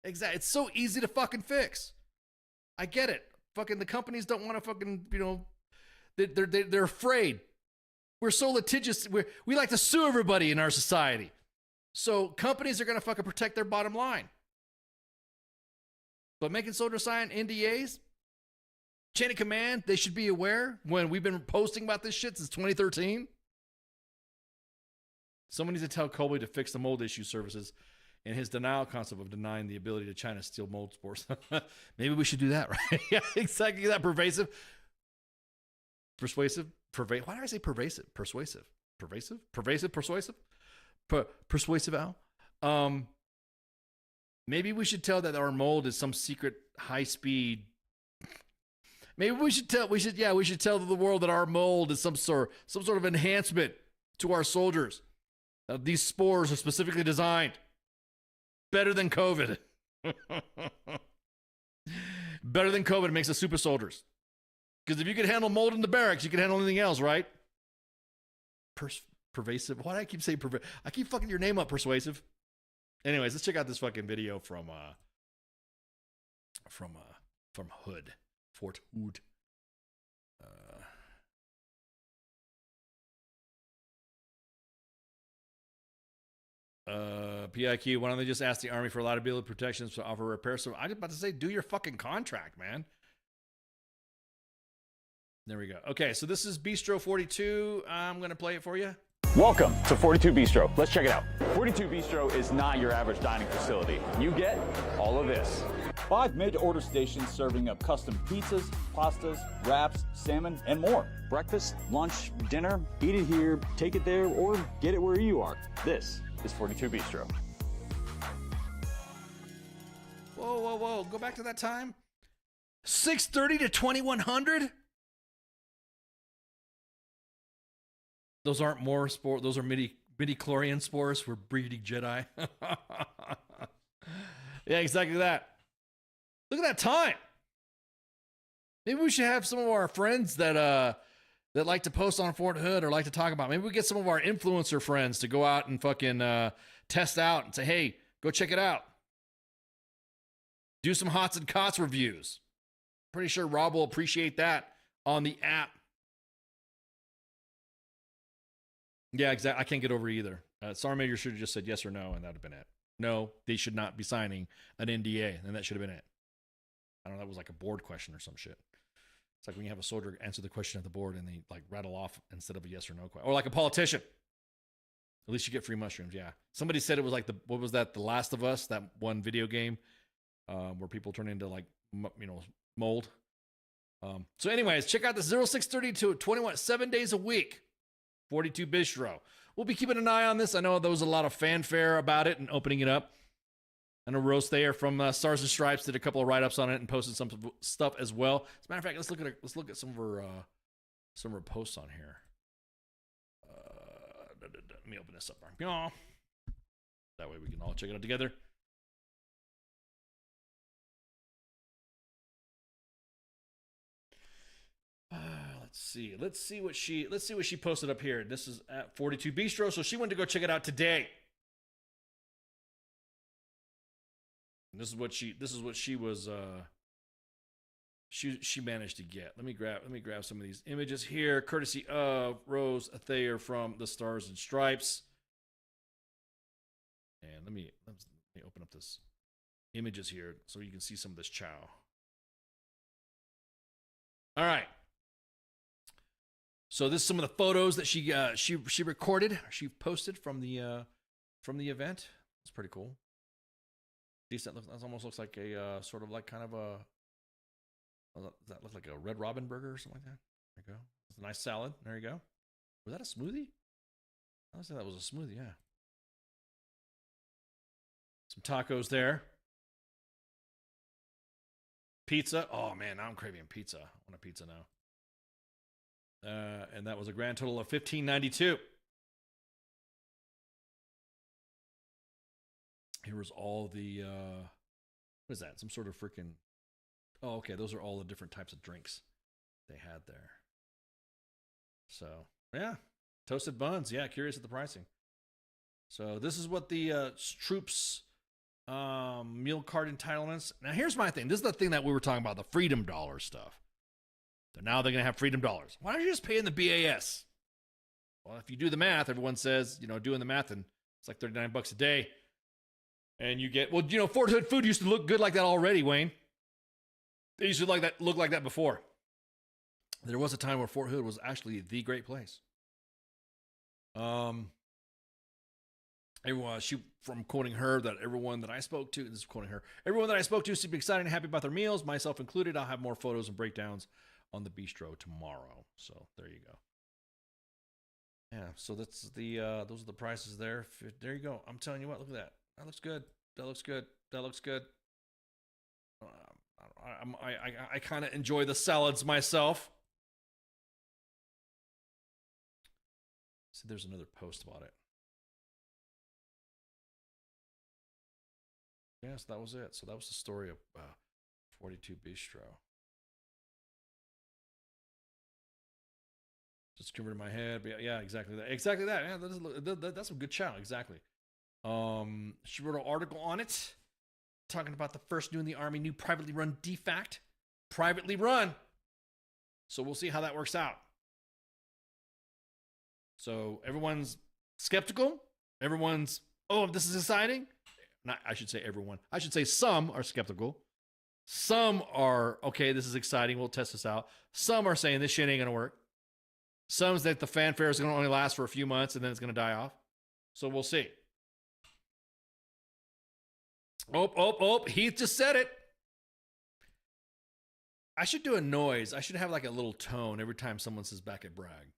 It's so easy to fucking fix. I get it. Fucking the companies don't want to fucking, they're afraid. We're so litigious. We like to sue everybody in our society. So companies are going to fucking protect their bottom line. But making soldiers sign NDAs, chain of command, they should be aware when we've been posting about this shit since 2013. Someone needs to tell Colby to fix the mold issue services and his denial concept of denying the ability to China steal mold spores. Maybe we should do that, right? Yeah, exactly that. Persuasive. Why did I say pervasive? Persuasive. Persuasive, Al. Maybe we should tell that our mold is some secret high speed. Maybe we should tell the world that our mold is some sort of enhancement to our soldiers. These spores are specifically designed better than COVID. Better than COVID makes us super soldiers. Because if you can handle mold in the barracks, you can handle anything else, right? Pervasive. Why do I keep saying pervasive? I keep fucking your name up, Persuasive. Anyways, let's check out this fucking video from Hood, Fort Hood. PIQ, why don't they just ask the Army for liability protections to offer repair? So I'm about to say, do your fucking contract, man. There we go. Okay, so this is Bistro 42. I'm going to play it for you. Welcome to 42 Bistro. Let's check it out. 42 Bistro is not your average dining facility. You get all of this. 5 made-to-order stations serving up custom pizzas, pastas, wraps, salmon, and more. Breakfast, lunch, dinner, eat it here, take it there, or get it where you are. This is 42 Bistro. Whoa, whoa, whoa. Go back to that time. 6:30 to 2100? Those aren't more spores. Those are midi-chlorian spores for breeding Jedi. Yeah, exactly that. Look at that time. Maybe we should have some of our friends that like to post on Fort Hood or like to talk about. Maybe we get some of our influencer friends to go out and fucking test out and say, hey, go check it out. Do some Hots and Cots reviews. Pretty sure Rob will appreciate that on the app. Yeah, exactly. I can't get over it either. Sergeant Major should have just said yes or no, and that would have been it. No, they should not be signing an NDA, and that should have been it. I don't know, that was like a board question or some shit. It's like when you have a soldier answer the question at the board and they like rattle off instead of a yes or no question. Or like a politician. At least you get free mushrooms, yeah. Somebody said it was like what was that, The Last of Us, that one video game where people turn into like, mold. So anyways, check out the 0630 to 21, 7 days a week. 42 Bistro. We'll be keeping an eye on this. I know there was a lot of fanfare about it and opening it up. I know Rose Thayer from Stars and Stripes did a couple of write-ups on it and posted some stuff as well. As a matter of fact, let's look at some of her posts on here. Let me open this up. That way we can all check it out together. Let's see what she posted up here. This is at 42 Bistro, so she went to go check it out today. And this is what she was she managed to get. Let me grab some of these images here, courtesy of Rose Thayer from the Stars and Stripes. And let me open up this images here so you can see some of this chow. All right. So this is some of the photos that she recorded, she posted from the event. It's pretty cool. Decent. That almost looks like a sort of like kind of a. Does that look like a Red Robin burger or something like that? There you go. It's a nice salad. There you go. Was that a smoothie? I would say that was a smoothie. Yeah. Some tacos there. Pizza. Oh man, now I'm craving pizza. I want a pizza now. And that was a grand total of $15.92. Here was all the what is that? Some sort of freaking. Oh, okay. Those are all the different types of drinks they had there. So yeah, toasted buns. Yeah, curious at the pricing. So this is what the troops meal card entitlements. Now here's my thing. This is the thing that we were talking about, the Freedom Dollar stuff. So now they're going to have Freedom Dollars. Why don't you just pay in the BAS? Well, if you do the math, everyone says, doing the math, and it's like $39 a day. And you get, Fort Hood food used to look good like that already, Wayne. They used to look like that before. There was a time where Fort Hood was actually the great place. From quoting her, that everyone that I spoke to, this is quoting her, everyone that I spoke to seemed excited and happy about their meals, myself included. I'll have more photos and breakdowns on the bistro tomorrow. So there you go. Yeah, so that's the those are the prices there. There you go. I'm telling you what, look at that. That looks good. That looks good. That looks good. I kind of enjoy the salads myself. See, there's another post about it. Yes, that was it. So that was the story of 42 Bistro. Just converted my head, but yeah, exactly that. Exactly that. Yeah, that's some good chow. Exactly. She wrote an article on it, talking about the first new in the Army, new privately run DFACT. Privately run. So we'll see how that works out. So everyone's skeptical. Everyone's, this is exciting. Not, I should say everyone. I should say some are skeptical. Some are, okay, this is exciting. We'll test this out. Some are saying this shit ain't going to work. Some that the fanfare is going to only last for a few months and then it's going to die off. So we'll see. Heath just said it. I should do a noise. I should have like a little tone every time someone says back at Bragg.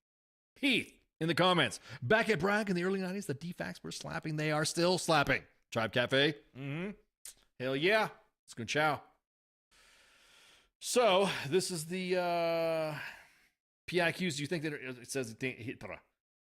Heath in the comments. Back at Bragg in the early 90s, the DFACs were slapping. They are still slapping. Tribe Cafe. Mm-hmm. Hell yeah. Let's go chow. So this is the PIQs. Do you think that it says,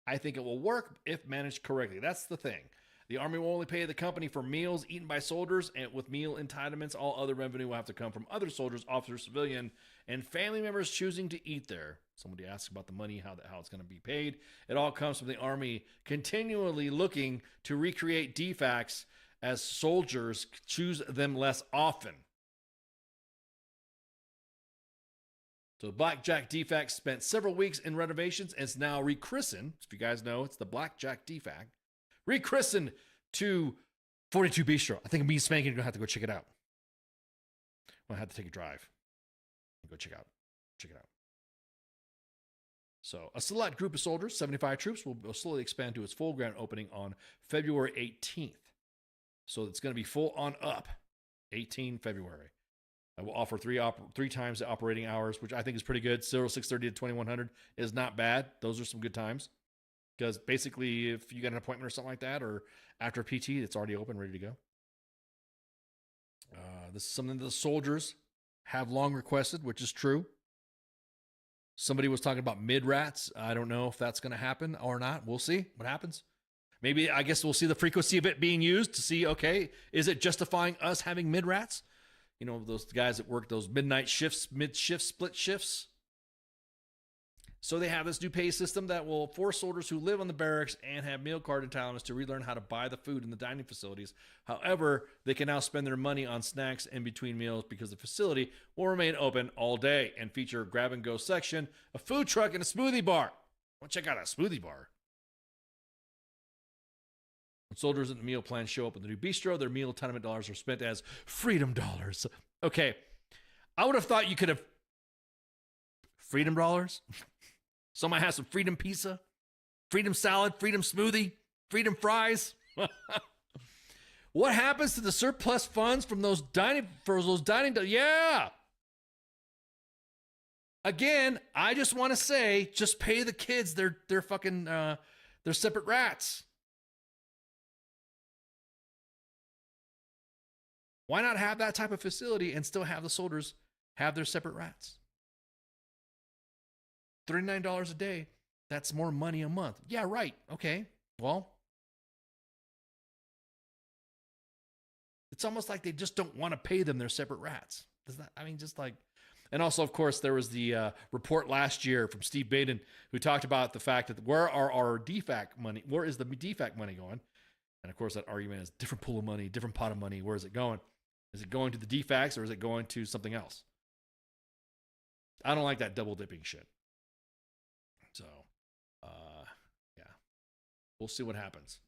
I think it will work if managed correctly. That's the thing. The Army will only pay the company for meals eaten by soldiers, and with meal entitlements, all other revenue will have to come from other soldiers, officers, civilian, and family members choosing to eat there. Somebody asked about the money, how it's going to be paid. It all comes from the Army continually looking to recreate DFACs as soldiers choose them less often. So the Blackjack DFAC spent several weeks in renovations and is now rechristened. If you guys know, it's the Blackjack DFAC. Rechristened to 42 Bistro. I think me and Spanky are going to have to go check it out. I'm going to have to take a drive and go check it out. So a select group of soldiers, 75 troops, will slowly expand to its full grand opening on February 18th. So it's going to be full on up, 18 February. I will offer three times the operating hours, which I think is pretty good. 0630 to 2100 is not bad. Those are some good times. Because basically, if you got an appointment or something like that, or after PT, it's already open, ready to go. This is something that the soldiers have long requested, which is true. Somebody was talking about mid-rats. I don't know if that's going to happen or not. We'll see what happens. Maybe, I guess we'll see the frequency of it being used to see, okay, is it justifying us having mid-rats? You know, those guys that work those midnight shifts, mid-shift, split shifts. So they have this new pay system that will force soldiers who live on the barracks and have meal card entitlements to relearn how to buy the food in the dining facilities. However, they can now spend their money on snacks in between meals because the facility will remain open all day and feature a grab-and-go section, a food truck, and a smoothie bar. Well, check out a smoothie bar. When soldiers in the meal plan show up at the new bistro, their meal entitlement dollars are spent as freedom dollars. Okay, I would have thought you could have freedom dollars. Somebody has some freedom pizza, freedom salad, freedom smoothie, freedom fries. What happens to the surplus funds from those dining? Yeah. Again, I just want to say, just pay the kids their fucking their separate rats. Why not have that type of facility and still have the soldiers have their separate rats? $39 a day, that's more money a month. Yeah, right. Okay. Well, it's almost like they just don't want to pay them their separate rats. Does that, I mean, just like, and also, of course, there was the report last year from Steve Baden who talked about the fact that where are our DFAC money? Where is the DFAC money going? And of course, that argument is different pool of money, different pot of money. Where is it going? Is it going to the DFACs or is it going to something else? I don't like that double dipping shit. So, yeah, we'll see what happens.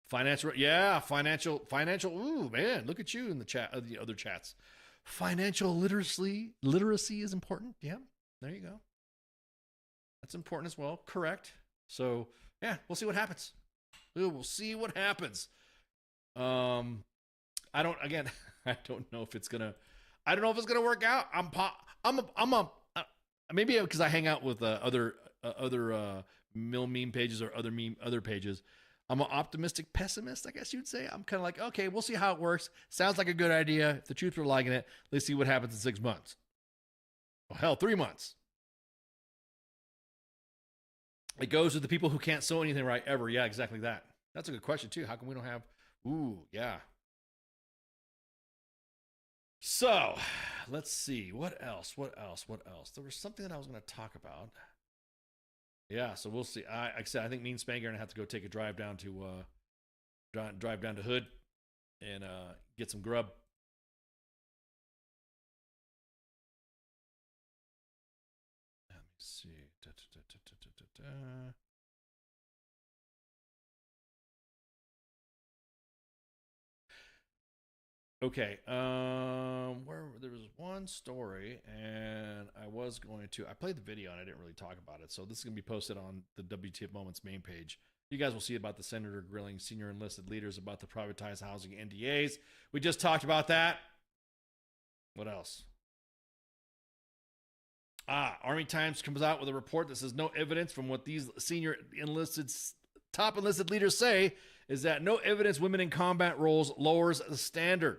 Financial. Ooh, man, look at you in the chat, the other chats. Financial literacy is important. Yeah, there you go. That's important as well. Correct. So, yeah, we'll see what happens. We'll see what happens. I don't know if it's gonna work out. Maybe because I hang out with other mill meme pages or other pages. I'm an optimistic pessimist, I guess you'd say. I'm kind of like, okay, we'll see how it works. Sounds like a good idea. If the troops are liking it, let's see what happens in 6 months. Well, hell, 3 months. It goes to the people who can't sew anything right ever. Yeah, exactly that. That's a good question too. How come we don't have? Ooh, yeah. So, let's see. What else? There was something that I was going to talk about. Yeah, so we'll see. Like I said, I think me and Spank are going to have to go take a drive down to Hood and get some grub. Let me see. Okay, where there was one story, and I played the video and I didn't really talk about it, so this is going to be posted on the WTF Moments main page. You guys will see about the senator grilling senior enlisted leaders about the privatized housing NDAs. We just talked about that. What else? Army Times comes out with a report that says no evidence from what these senior top enlisted leaders say is that no evidence women in combat roles lowers the standard.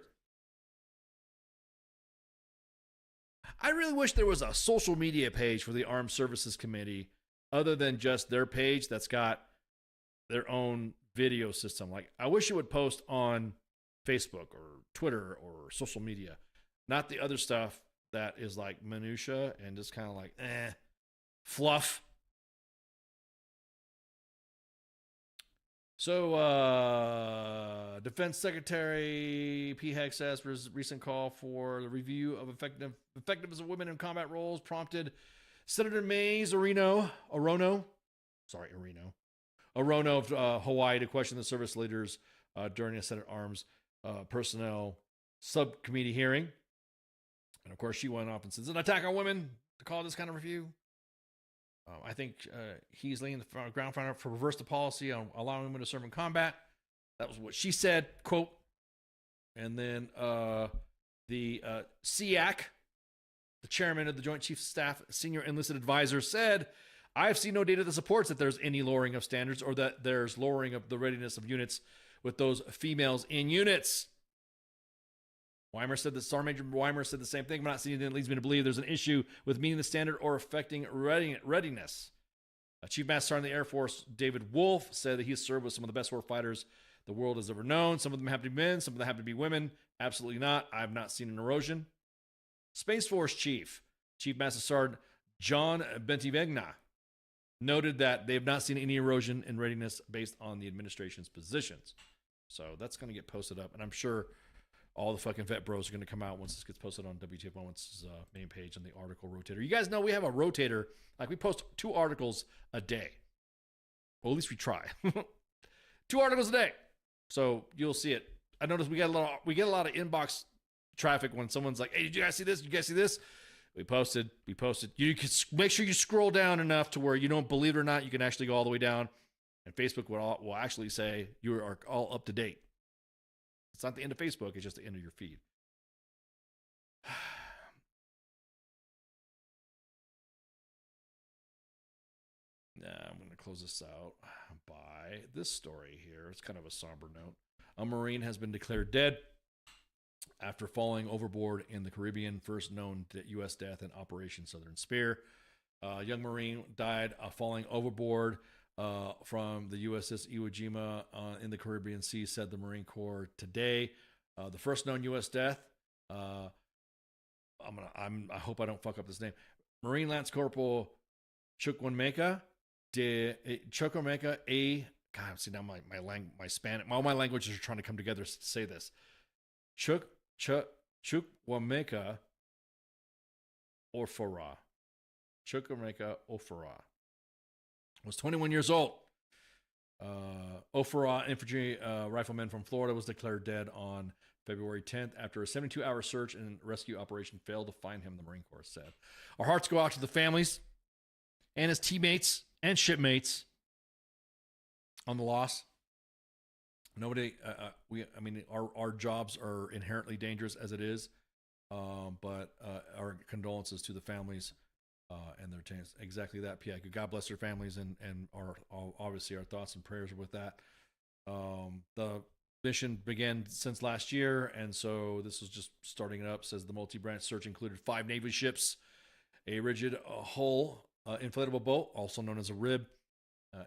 I really wish there was a social media page for the Armed Services Committee other than just their page that's got their own video system. Like, I wish it would post on Facebook or Twitter or social media, not the other stuff that is like minutia and just kind of like fluff. So, Defense Secretary P. Heck says his recent call for the review of effectiveness of women in combat roles prompted Senator Mays Orono of Hawaii to question the service leaders during a Senate Arms Personnel Subcommittee hearing. And of course, she went off and says, "It's an attack on women to call this kind of review." I think he's laying the ground for reverse the policy on allowing women to serve in combat. That was what she said, quote. And then the SEAC, the chairman of the Joint Chiefs of Staff, senior enlisted advisor, said, "I have seen no data that supports that there's any lowering of standards or that there's lowering of the readiness of units with those females in units." Sergeant Major Weimer said the same thing. "I'm not seeing anything that leads me to believe there's an issue with meeting the standard or affecting readiness." Chief Master Sergeant of the Air Force David Wolf said that he's served with some of the best war fighters the world has ever known. Some of them have to be men, some of them have to be women. Absolutely not. I have not seen an erosion. Space Force Chief Master Sergeant John Bentivegna noted that they have not seen any erosion in readiness based on the administration's positions. So that's going to get posted up, and I'm sure all the fucking vet bros are going to come out once this gets posted on WTF Moments' main page on the article rotator. You guys know we have a rotator. Like, we post 2 articles a day. Well, at least we try. 2 articles a day. So you'll see it. I noticed we get a lot of inbox traffic when someone's like, "Hey, did you guys see this? Did you guys see this?" We posted. You can make sure you scroll down enough to where you don't, believe it or not, you can actually go all the way down. And Facebook will actually say you are all up to date. It's not the end of Facebook, it's just the end of your feed. I'm going to close this out by this story here. It's kind of a somber note. A Marine has been declared dead after falling overboard in the Caribbean, first known U.S. death in Operation Southern Spear. A young Marine died falling overboard from the USS Iwo Jima in the Caribbean Sea, said the Marine Corps today. The first known U.S. death. I hope I don't fuck up this name. Marine Lance Corporal Chukwemeka A. God, see now my Spanish, all my languages are trying to come together to say this. Chukwemeka Ofara. Chukwemeka Ofara was 21 years old. Ofara, infantry rifleman from Florida, was declared dead on February 10th after a 72-hour search and rescue operation failed to find him, the Marine Corps said. Our hearts go out to the families and his teammates and shipmates on the loss. Nobody, our jobs are inherently dangerous as it is, but our condolences to the families and their teams. Exactly that, P.I. God bless their families, and obviously our thoughts and prayers are with that. The mission began since last year, and so this was just starting it up. Says the multi-branch search included 5 Navy ships, a rigid hull inflatable boat, also known as a RIB,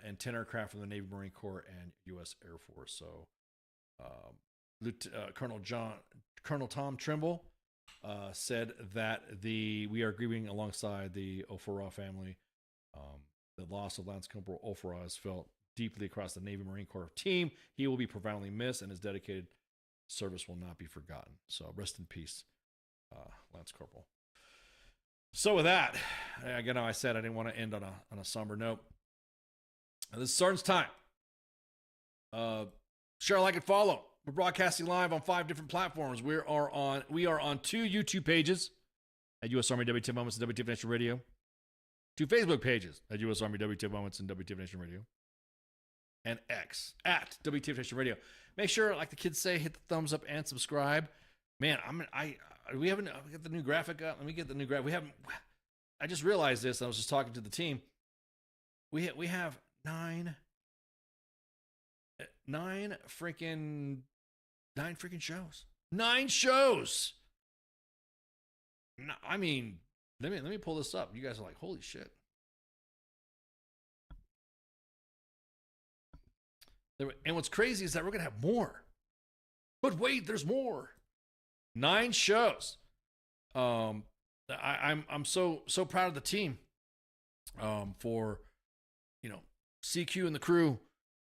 and 10 aircraft from the Navy, Marine Corps, and U.S. Air Force. So, Colonel Tom Trimble said that we are grieving alongside the Ofara family. The loss of Lance Corporal Ofara is felt deeply across the Navy Marine Corps team. He will be profoundly missed, and his dedicated service will not be forgotten. So rest in peace, Lance Corporal. So with that, again, I said I didn't want to end on a somber note. This is SGT'S Time. Share, like, and follow. We're broadcasting live on 5 different platforms. We are on 2 YouTube pages at U.S. Army WTF Moments and WTF Nation Radio. 2 Facebook pages at U.S. Army WTF Moments and WTF Nation Radio. And X at WTF Nation Radio. Make sure, like the kids say, hit the thumbs up and subscribe. Man, we haven't get the new graphic up. Let me get the new graphic. I just realized this. I was just talking to the team. We have nine freaking shows. 9 shows. No, I mean, let me pull this up. You guys are like, holy shit. And what's crazy is that we're gonna have more. But wait, there's more. 9 shows. I'm so proud of the team. For CQ and the crew.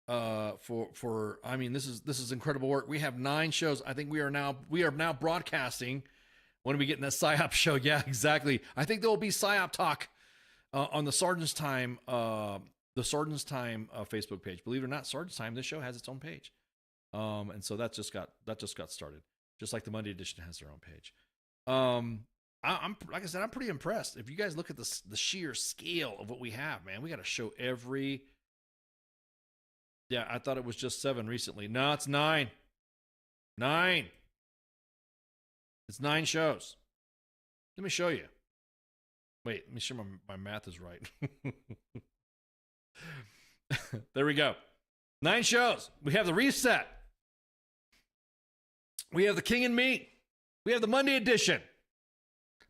For I mean, this is incredible work. We have 9 shows. I think we are now broadcasting. When are we getting that PSYOP show? Yeah, exactly. I think there will be PSYOP talk on the Sergeant's Time Facebook page. Believe it or not, Sergeant's Time, this show has its own page. And so that just got started. Just like the Monday edition has their own page. I'm like I said, I'm pretty impressed. If you guys look at the sheer scale of what we have, man, we got to show every. Yeah, I thought it was just 7 recently. No, it's 9. 9. It's 9 shows. Let me show you. Wait, let me sure my math is right. There we go. 9 shows. We have the reset. We have the King and Me. We have the Monday edition.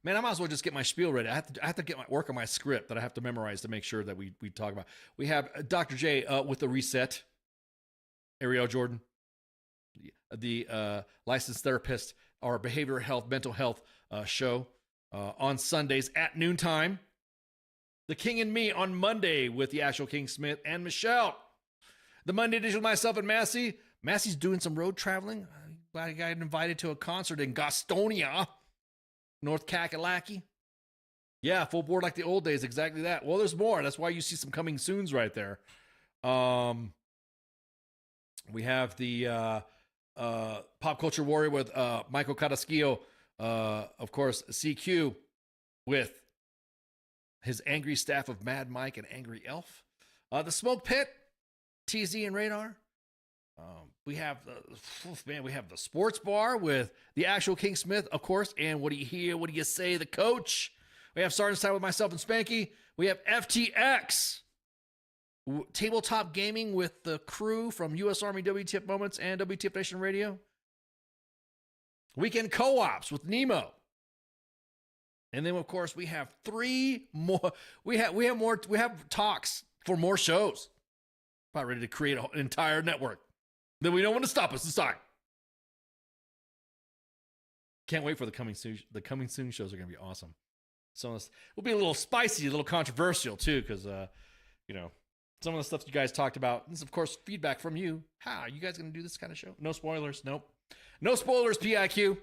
Man, I might as well just get my spiel ready. I have to work on my script that I have to memorize to make sure that we talk about. We have Dr. J with the reset. Ariel Jordan, the licensed therapist, our behavioral health, mental health show on Sundays at noontime. The King and Me on Monday with the actual King Smith and Michelle. The Monday edition with myself and Massey. Massey's doing some road traveling. Glad I got invited to a concert in Gastonia, North Kakalaki. Yeah, full board like the old days. Exactly that. Well, there's more. That's why you see some coming soons right there. We have the Pop Culture Warrior with Michael Carrasquillo. Of course, CQ with his angry staff of Mad Mike and Angry Elf. The Smoke Pit, TZ and Radar. We have the Sports Bar with the actual King Smith, of course. And what do you hear? What do you say? The coach. We have Sergeant's Time with myself and Spanky. We have FTX. Tabletop gaming with the crew from U.S. Army W.T.F Moments and W.T.F Nation Radio. Weekend co-ops with Nemo. And then, of course, we have 3 more. We have talks for more shows. About ready to create an entire network. Then we don't want to stop us this time. Can't wait for the coming soon. The coming soon shows are going to be awesome. Some of this will be a little spicy, a little controversial too, because some of the stuff you guys talked about. This is, of course, feedback from you. How are you guys going to do this kind of show? No spoilers. Nope. No spoilers, PIQ.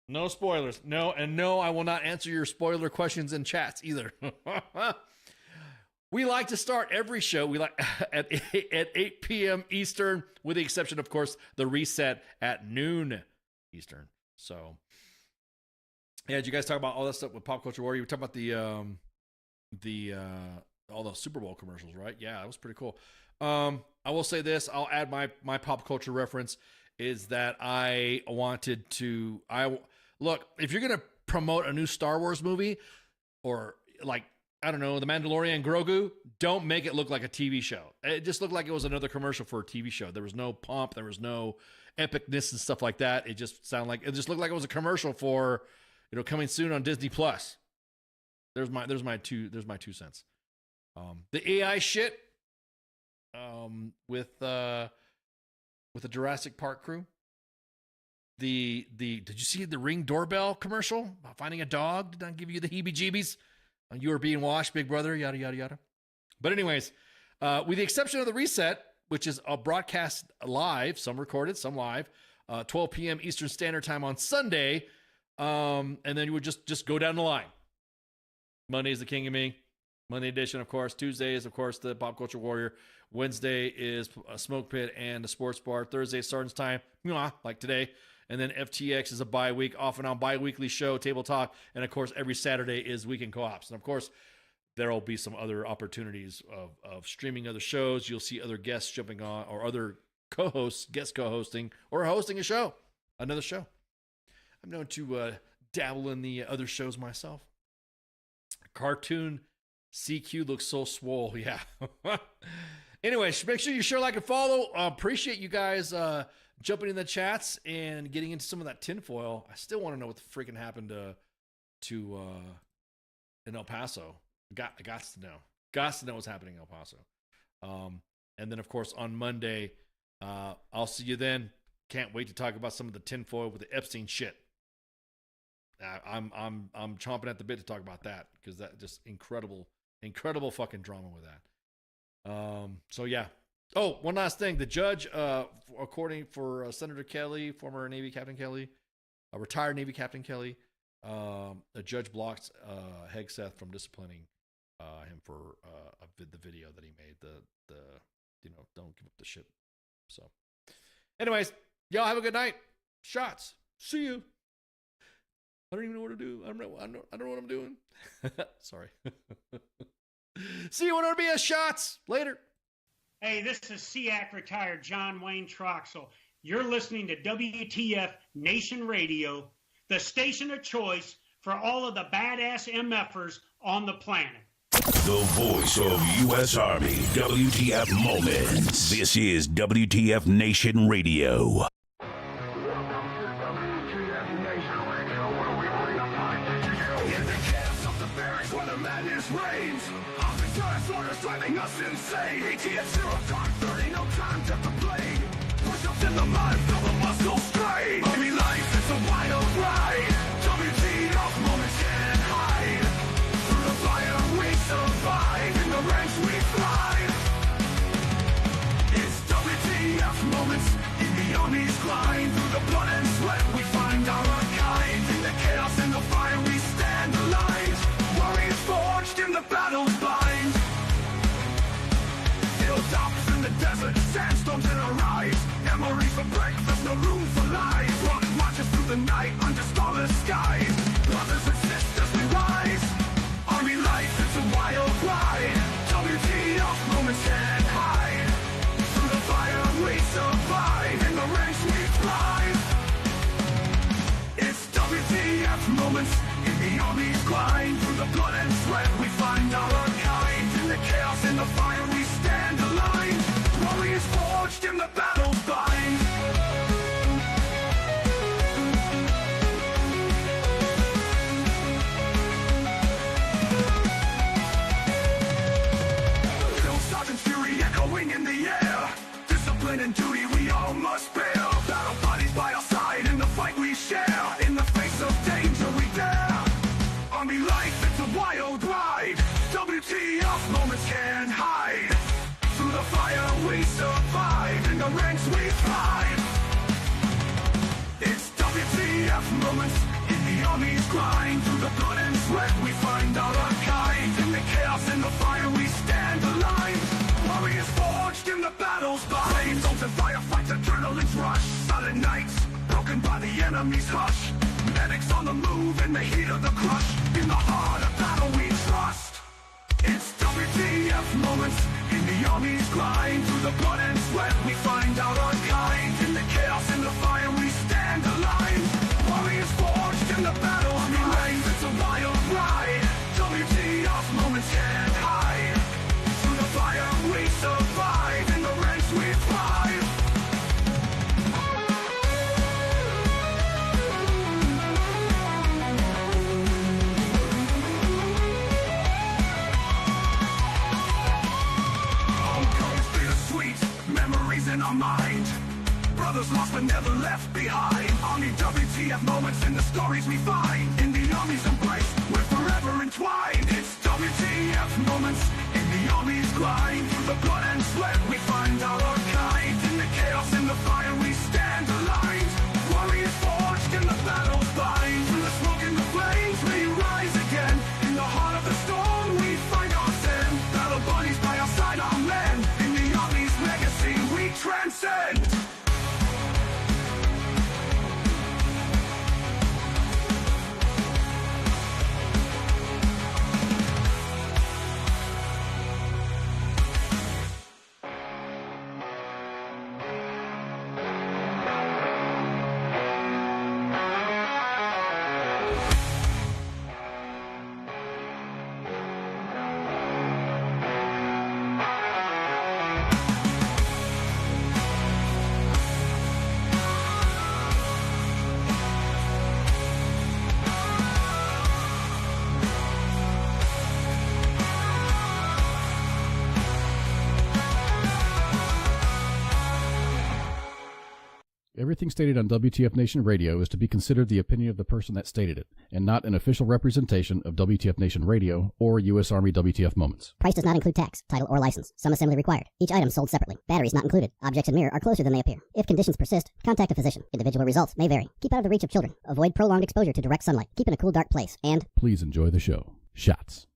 No spoilers. No, and no, I will not answer your spoiler questions in chats either. We like to start every show at 8 p.m. Eastern, with the exception, of course, the reset at noon Eastern. So, yeah, did you guys talk about all that stuff with Pop Culture Warrior? You were talking about all the Super Bowl commercials, right? Yeah, that was pretty cool. I will say this. I'll add my pop culture reference is that I wanted to. Look, if you're gonna promote a new Star Wars movie, or like, I don't know, The Mandalorian Grogu, don't make it look like a TV show. It just looked like it was another commercial for a TV show. There was no pomp, there was no epicness and stuff like that. It just looked like it was a commercial for, coming soon on Disney Plus. There's my 2 cents. The AI shit with the Jurassic Park crew. Did you see the Ring doorbell commercial about finding a dog? Did not give you the heebie-jeebies? You were being washed, big brother, yada, yada, yada. But anyways, with the exception of the reset, which is a broadcast live, some recorded, some live, 12 p.m. Eastern Standard Time on Sunday, and then you would just go down the line. Monday's the King and Me. Monday edition, of course. Tuesday is, of course, the Pop Culture Warrior. Wednesday is a Smoke Pit and the Sports Bar. Thursday, Sergeant's Time, like today. And then FTX is a bi-week, off and on bi-weekly show, Table Talk. And, of course, every Saturday is Weekend Co-ops. And, of course, there will be some other opportunities of streaming other shows. You'll see other guests jumping on, or other co-hosts, guest co-hosting, or hosting a show, another show. I'm known to dabble in the other shows myself. Cartoon CQ looks so swole. Yeah. Anyway, make sure you share, like, and follow. Appreciate you guys jumping in the chats and getting into some of that tinfoil. I still want to know what the freaking happened to in El Paso. Got to know. Got to know what's happening in El Paso. And then, of course, on Monday, I'll see you then. Can't wait to talk about some of the tinfoil with the Epstein shit. I'm chomping at the bit to talk about that because that just incredible fucking drama with that. So yeah. Oh, one last thing. The judge, according for Senator Kelly, former Navy Captain Kelly, retired Navy Captain Kelly, the judge blocked Hegseth from disciplining him for the video that he made. The don't give up the ship. So, anyways, y'all have a good night. Shots. See you. I don't even know what to do. I don't know what I'm doing. Sorry. See you on RBS Shots. Later. Hey, this is SEAC retired John Wayne Troxel. You're listening to WTF Nation Radio, the station of choice for all of the badass MFers on the planet. The voice of U.S. Army, WTF Moments. This is WTF Nation Radio. Driving us insane. ATF 0 dark 30, no time to complain. Push ups in the mud, feel the muscles strain. Army life, it's a wild ride. WTF moments can't hide. Through the fire we survive. In the ranks we thrive. It's WTF moments in the Army's grind. Through the blood and sweat we find our kind. In the chaos and the fire we stand aligned. Warriors forged in the battle's bind. Hilltops in the desert, sandstorms in our eyes. Memories for breakfast, no room for lies. Running marches through the night under starless skies. Brothers and sisters, we rise. Army life, it's a wild ride. WTF moments can't hide. Through the fire we survive. In the ranks we thrive. It's WTF moments in the Army's grind. Through the blood and sweat we find our kind. In the chaos and the fire we stand aligned. Warriors forged in the battle's bind. Drill sergeant's fury echoing in the air. Discipline and duty we all must bear. Battle bodies by our side in the fight we share. In the face of danger we dare. Army life, it's a wild ride. WTF moments can't hide. Through the fire we survive. In the ranks we thrive. It's WTF moments in the Army's grind. Through the blood and sweat we find our kind. In the chaos and the fire we stand aligned. Warriors forged in the battle's bind. Zones and firefights, adrenaline's rush. Silent nights, broken by the enemy's hush. Medics on the move in the heat of the crush. In the heart of battle we trust. It's WTF moments in the Army's grind. Through the blood and sweat we find our kind. In the chaos and the fire we stand aligned. Warriors forged in the battle. Army life, it's a wild ride. WTF moments can't hide. Through the fire we survive. In the ranks we thrive. Memories in our mind. Brothers lost but never left behind. Army WTF moments in the stories we find. In the Army's embrace, we're forever entwined. It's WTF moments in the Army's grind. Through the blood and sweat we find our kind. In the chaos and the fire we stand aligned. Warriors forged in the battle's bind. Through the smoke and the flames we rise again. In the heart of the storm we find our sin. Battle buddies by our side, our men. In the Army's legacy we transcend. Everything stated on WTF Nation Radio is to be considered the opinion of the person that stated it, and not an official representation of WTF Nation Radio or U.S. Army WTF Moments. Price does not include tax, title, or license. Some assembly required. Each item sold separately. Batteries not included. Objects in mirror are closer than they appear. If conditions persist, contact a physician. Individual results may vary. Keep out of the reach of children. Avoid prolonged exposure to direct sunlight. Keep in a cool, dark place. And please enjoy the show. Shots.